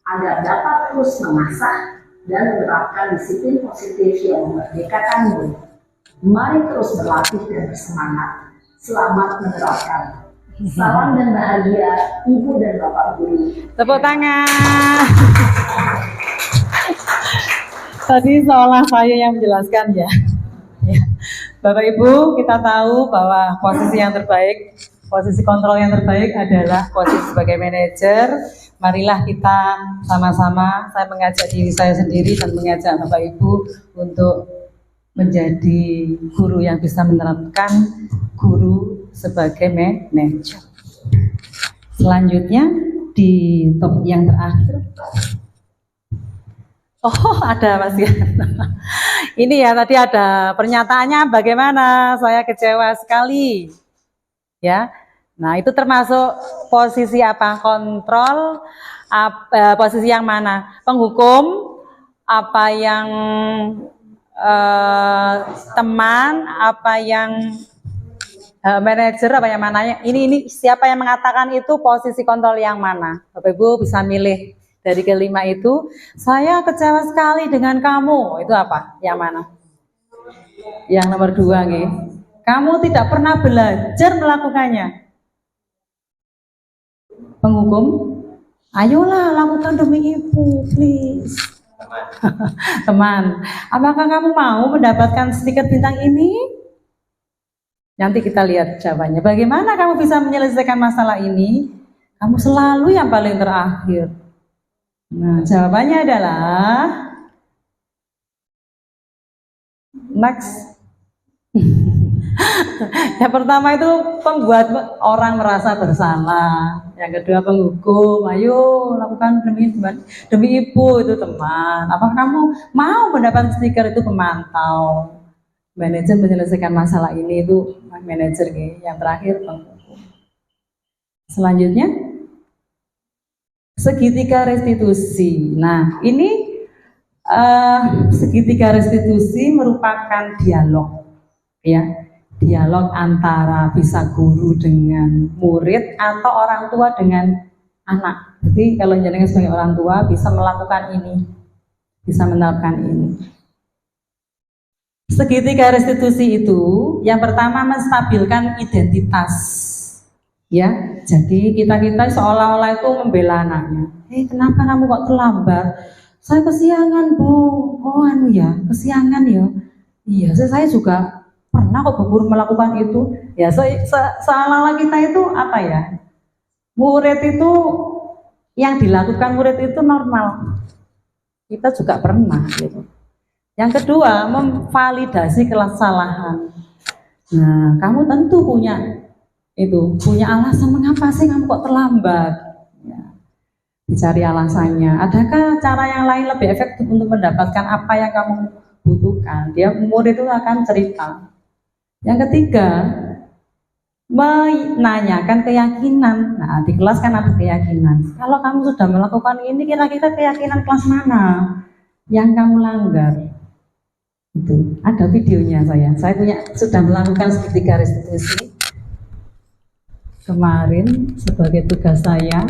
agar dapat terus mengasah dan menerapkan disiplin positif yang memerdekakan murid. Mari terus berlatih dan bersemangat. Selamat menerapkan. Salam dan bahagia, Ibu dan Bapak Guru. Tepuk tangan. Tadi seolah saya yang menjelaskan ya. Bapak Ibu, kita tahu bahwa posisi yang terbaik, posisi kontrol yang terbaik adalah posisi sebagai manajer. Marilah kita sama-sama, saya mengajak diri saya sendiri dan mengajak Bapak Ibu untuk menjadi guru yang bisa menerapkan guru sebagai manajer. Selanjutnya di topik yang terakhir, Oh, ada Mas ya. Ini ya tadi ada pernyataannya bagaimana? Saya kecewa sekali. Ya. Nah, itu termasuk posisi apa? Kontrol posisi yang mana? Penghukum, apa yang teman, apa yang manajer, apa yang mananya? Ini siapa yang mengatakan itu posisi kontrol yang mana? Bapak Ibu bisa milih dari kelima itu. Saya kecewa sekali dengan kamu. Itu apa? Yang mana? Yang nomor 2 nih. Kamu tidak pernah belajar melakukannya. Penghukum, ayolah lakukan demi ibu, please. Teman, apakah kamu mau mendapatkan stiker bintang ini? Nanti kita lihat jawabannya. Bagaimana kamu bisa menyelesaikan masalah ini? Kamu selalu yang paling terakhir. Nah, jawabannya adalah next. Yang pertama itu membuat orang merasa bersalah. Yang kedua penghukum, ayo lakukan demi ibu itu teman. Apakah kamu mau mendapat stiker itu pemantau? Manajer menyelesaikan masalah ini itu manajer nih. Yang terakhir penghukum. Selanjutnya segitiga restitusi. Nah ini segitiga restitusi merupakan dialog, ya. Dialog antara bisa guru dengan murid atau orang tua dengan anak. Jadi kalau jenengan sebagai orang tua bisa melakukan ini, bisa menerapkan ini. Segitiga restitusi itu yang pertama menstabilkan identitas. Ya, jadi kita seolah-olah itu membela anaknya. Kenapa kamu kok terlambat? Saya kesiangan, Bu. Oh, ya, kesiangan ya. Iya, saya juga pernah kok guru melakukan itu. Ya, seolah-olah kita itu apa ya? Murid itu yang dilakukan murid itu normal. Kita juga pernah gitu. Yang kedua, memvalidasi kesalahan. Nah, kamu tentu punya alasan mengapa sih kamu kok terlambat. Ya, dicari alasannya. Adakah cara yang lain lebih efektif untuk mendapatkan apa yang kamu butuhkan? Dia murid itu akan cerita. Yang ketiga, menanyakan keyakinan. Nah, di kelas kan ada keyakinan. Kalau kamu sudah melakukan ini, kira-kira keyakinan kelas mana yang kamu langgar? Itu ada videonya saya sudah melakukan segitiga restitusi kemarin sebagai tugas saya.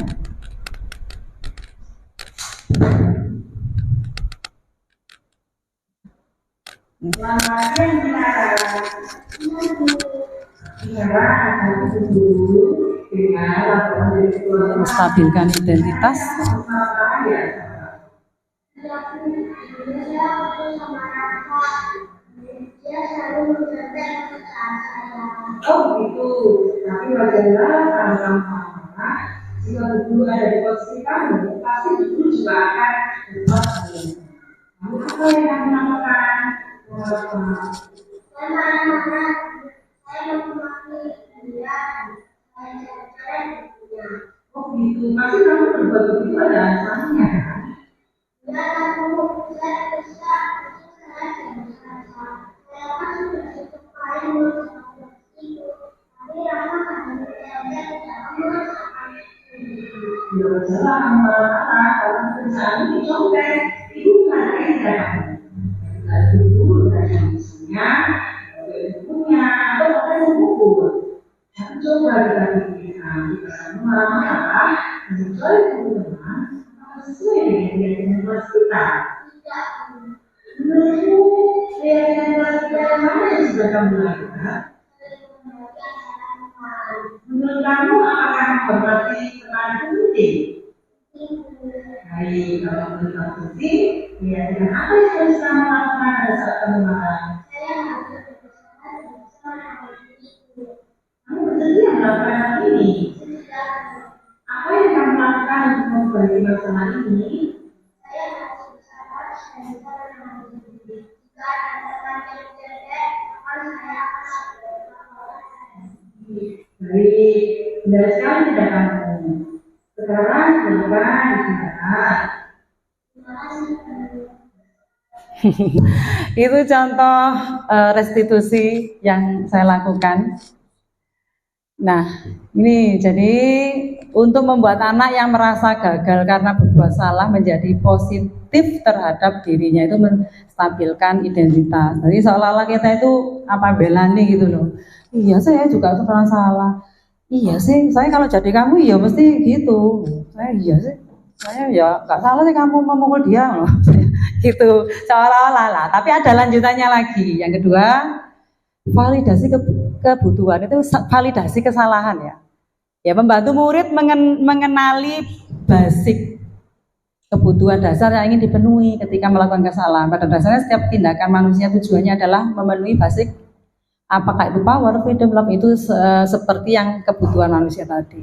Menstabilkan identitas. Oh begitu, tapi wajarlah kalau kamu marah, jika guru ada di posisi kamu, pasti guru juga akan berbuat baik. Lalu apa yang kamu lakukan? Saya marah-marah, saya memaki dia, saya cari-cari. Oh begitu, pasti kamu berbuat begitu ada alasannya kan? Ya, aku saya bisa, saya kan sudah cukup kaya itu, tapi rasa kadang ya salah marah kalau perusahaan ini contek itu mana yang tidak dulu dari isinya punya atau apa yang buku jangan coba kita pikirkan kita marah-marah sesuai kebutuhan sesuai dengan kelas kita. Menurutmu kelas kita yang mana yang sudah kamu lakukan? Menurut kamu apakah menghormati teman penting? Baik, kalau menurut kamu penting, ya dengan apa yang harus kamu lakukan pada saat kamu marah? Kamu bersedia melakukan hal ini? Apa yang kamu lakukan untuk membagi masalah ini? Baik, benar sekali tidak kamu. Sekarang silakan istirahat. Itu contoh restitusi yang saya lakukan. Nah, ini jadi untuk membuat anak yang merasa gagal karena berbuat salah menjadi positif terhadap dirinya, itu menstabilkan identitas. Jadi seolah-olah kita itu apa belani gitu loh. Iya, saya juga pernah salah. Iya sih, saya kalau jadi kamu ya mesti gitu. Iya sih, saya ya nggak salah sih kamu memukul dia loh. Gitu, seolah-olah lah. Tapi ada lanjutannya lagi. Yang kedua, validasi kebutuhan itu validasi kesalahan ya. Ya, membantu murid mengenali basic kebutuhan dasar yang ingin dipenuhi ketika melakukan kesalahan. Pada dasarnya setiap tindakan manusia tujuannya adalah memenuhi basic, apakah itu power, freedom, love, itu seperti yang kebutuhan manusia tadi.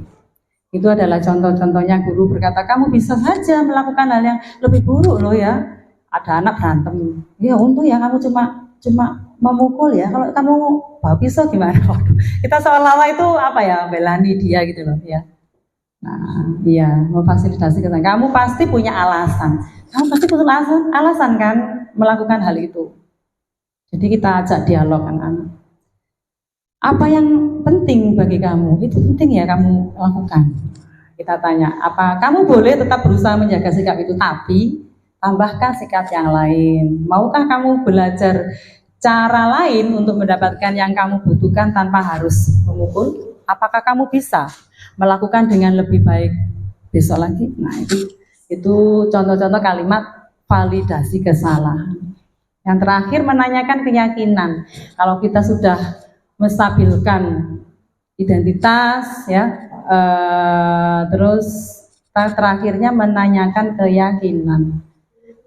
Itu adalah contoh-contohnya. Guru berkata, kamu bisa saja melakukan hal yang lebih buruk loh ya. Ada anak berantem, ya untung ya kamu cuma memukul ya. Kalau kamu bawa pisau gimana? Kita seolah-olah itu apa ya, belani dia gitu loh ya. Nah, iya, memfasilitasi kesalahan. Kamu pasti punya alasan. Kamu pasti punya alasan kan melakukan hal itu. Jadi kita ajak dialog anak-anak. Apa yang penting bagi kamu? Itu penting ya kamu lakukan. Kita tanya, apa kamu boleh tetap berusaha menjaga sikap itu, tapi tambahkan sikap yang lain. Maukah kamu belajar cara lain untuk mendapatkan yang kamu butuhkan tanpa harus memukul? Apakah kamu bisa melakukan dengan lebih baik besok lagi? Nah, itu contoh-contoh kalimat validasi kesalahan. Yang terakhir, menanyakan keyakinan. Kalau kita sudah menstabilkan identitas, ya, terus terakhirnya menanyakan keyakinan.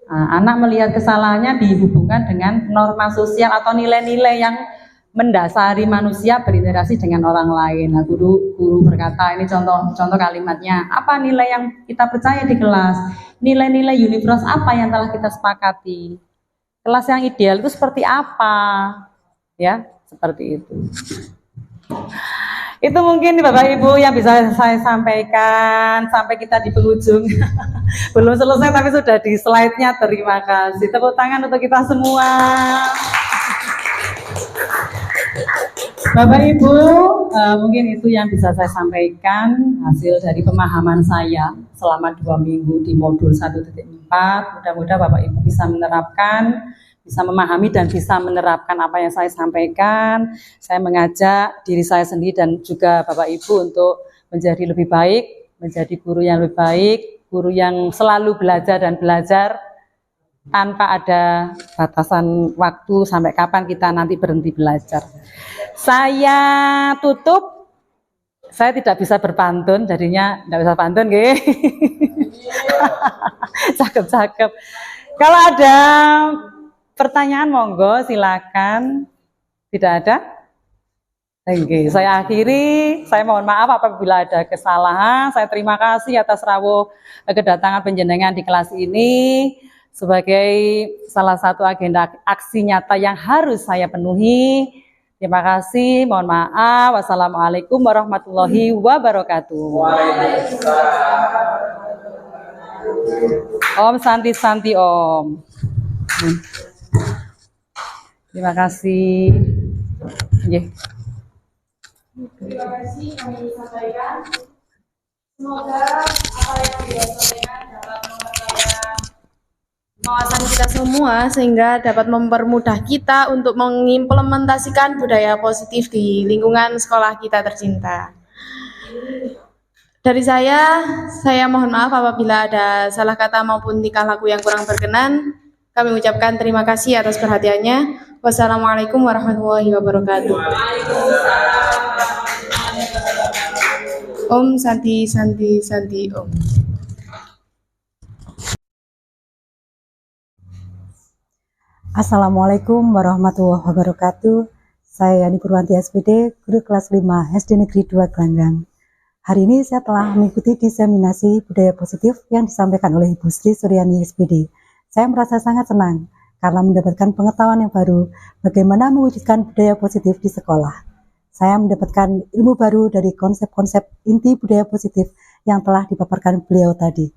Nah, anak melihat kesalahannya dihubungkan dengan norma sosial atau nilai-nilai yang mendasari manusia berinteraksi dengan orang lain. Nah, guru berkata, ini contoh kalimatnya, apa nilai yang kita percaya di kelas? Nilai-nilai universal apa yang telah kita sepakati? Kelas yang ideal itu seperti apa? Ya, seperti itu. Itu mungkin Bapak Ibu yang bisa saya sampaikan sampai kita di penghujung. Belum selesai tapi sudah di slide-nya. Terima kasih. Tepuk tangan untuk kita semua. Bapak Ibu, mungkin itu yang bisa saya sampaikan hasil dari pemahaman saya selama 2 minggu di modul 1.4. Mudah-mudahan Bapak Ibu bisa menerapkan, bisa memahami dan bisa menerapkan apa yang saya sampaikan. Saya mengajak diri saya sendiri dan juga Bapak Ibu untuk menjadi lebih baik, menjadi guru yang lebih baik, guru yang selalu belajar dan belajar tanpa ada batasan waktu sampai kapan kita nanti berhenti belajar. Saya tutup. Saya tidak bisa berpantun, jadinya tidak bisa pantun, nggih. Cakep-cakep. Kalau ada pertanyaan monggo silakan. Tidak ada? Oke, saya akhiri. Saya mohon maaf apabila ada kesalahan. Saya terima kasih atas rawuh kedatangan panjenengan di kelas ini sebagai salah satu agenda aksi nyata yang harus saya penuhi. Terima kasih, mohon maaf. Wassalamualaikum warahmatullahi wabarakatuh. Om Santi Santi Om. Terima kasih. Terima kasih kami sampaikan. Semoga apa yang beliau sampaikan dapat memperkaya wawasan kita semua sehingga dapat mempermudah kita untuk mengimplementasikan budaya positif di lingkungan sekolah kita tercinta. Dari saya mohon maaf apabila ada salah kata maupun tingkah laku yang kurang berkenan. Kami ucapkan terima kasih atas perhatiannya. Wassalamualaikum warahmatullahi wabarakatuh. Om Santi Santi Santi Om. Assalamualaikum warahmatullahi wabarakatuh. Saya Yani Purwanti SPD, guru kelas 5 SD Negeri 2 Gelanggang. Hari ini saya telah mengikuti diseminasi budaya positif yang disampaikan oleh Ibu Sri Suryani SPD. Saya merasa sangat senang karena mendapatkan pengetahuan yang baru bagaimana mewujudkan budaya positif di sekolah. Saya mendapatkan ilmu baru dari konsep-konsep inti budaya positif yang telah dipaparkan beliau tadi.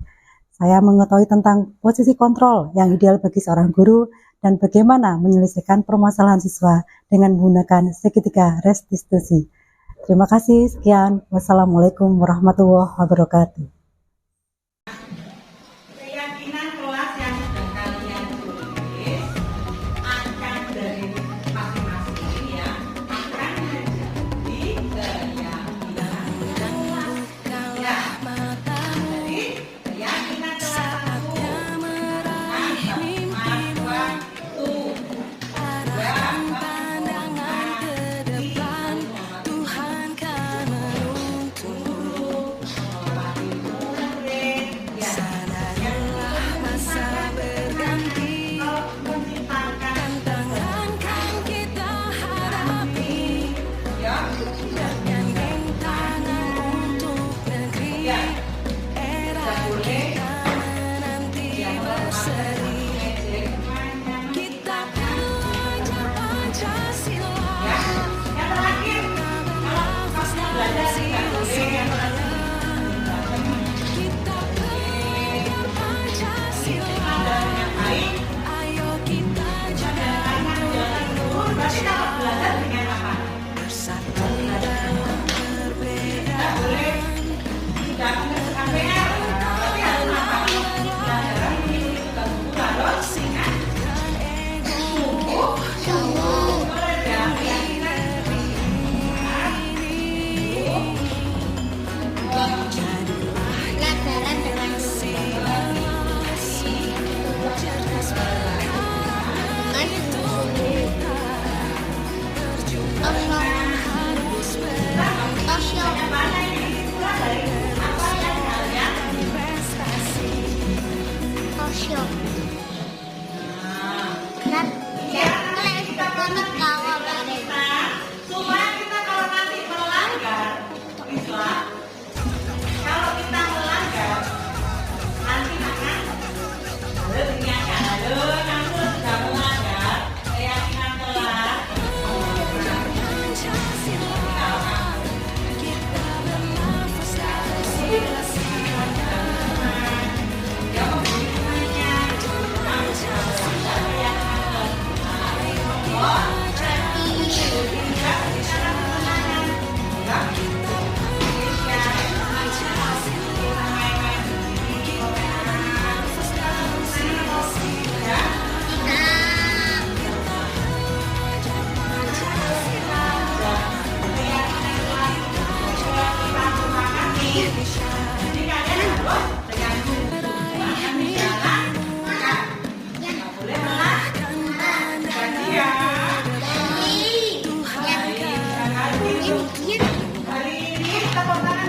Saya mengetahui tentang posisi kontrol yang ideal bagi seorang guru dan bagaimana menyelesaikan permasalahan siswa dengan menggunakan segitiga restitusi. Terima kasih, sekian. Wassalamualaikum warahmatullahi wabarakatuh. Keyakinan kelas yang sudah kalian tulis akan dari masing-masing ya akan menjadi keyakinan kelas. Ya, jadi keyakinan kelas satu Tepuk tangan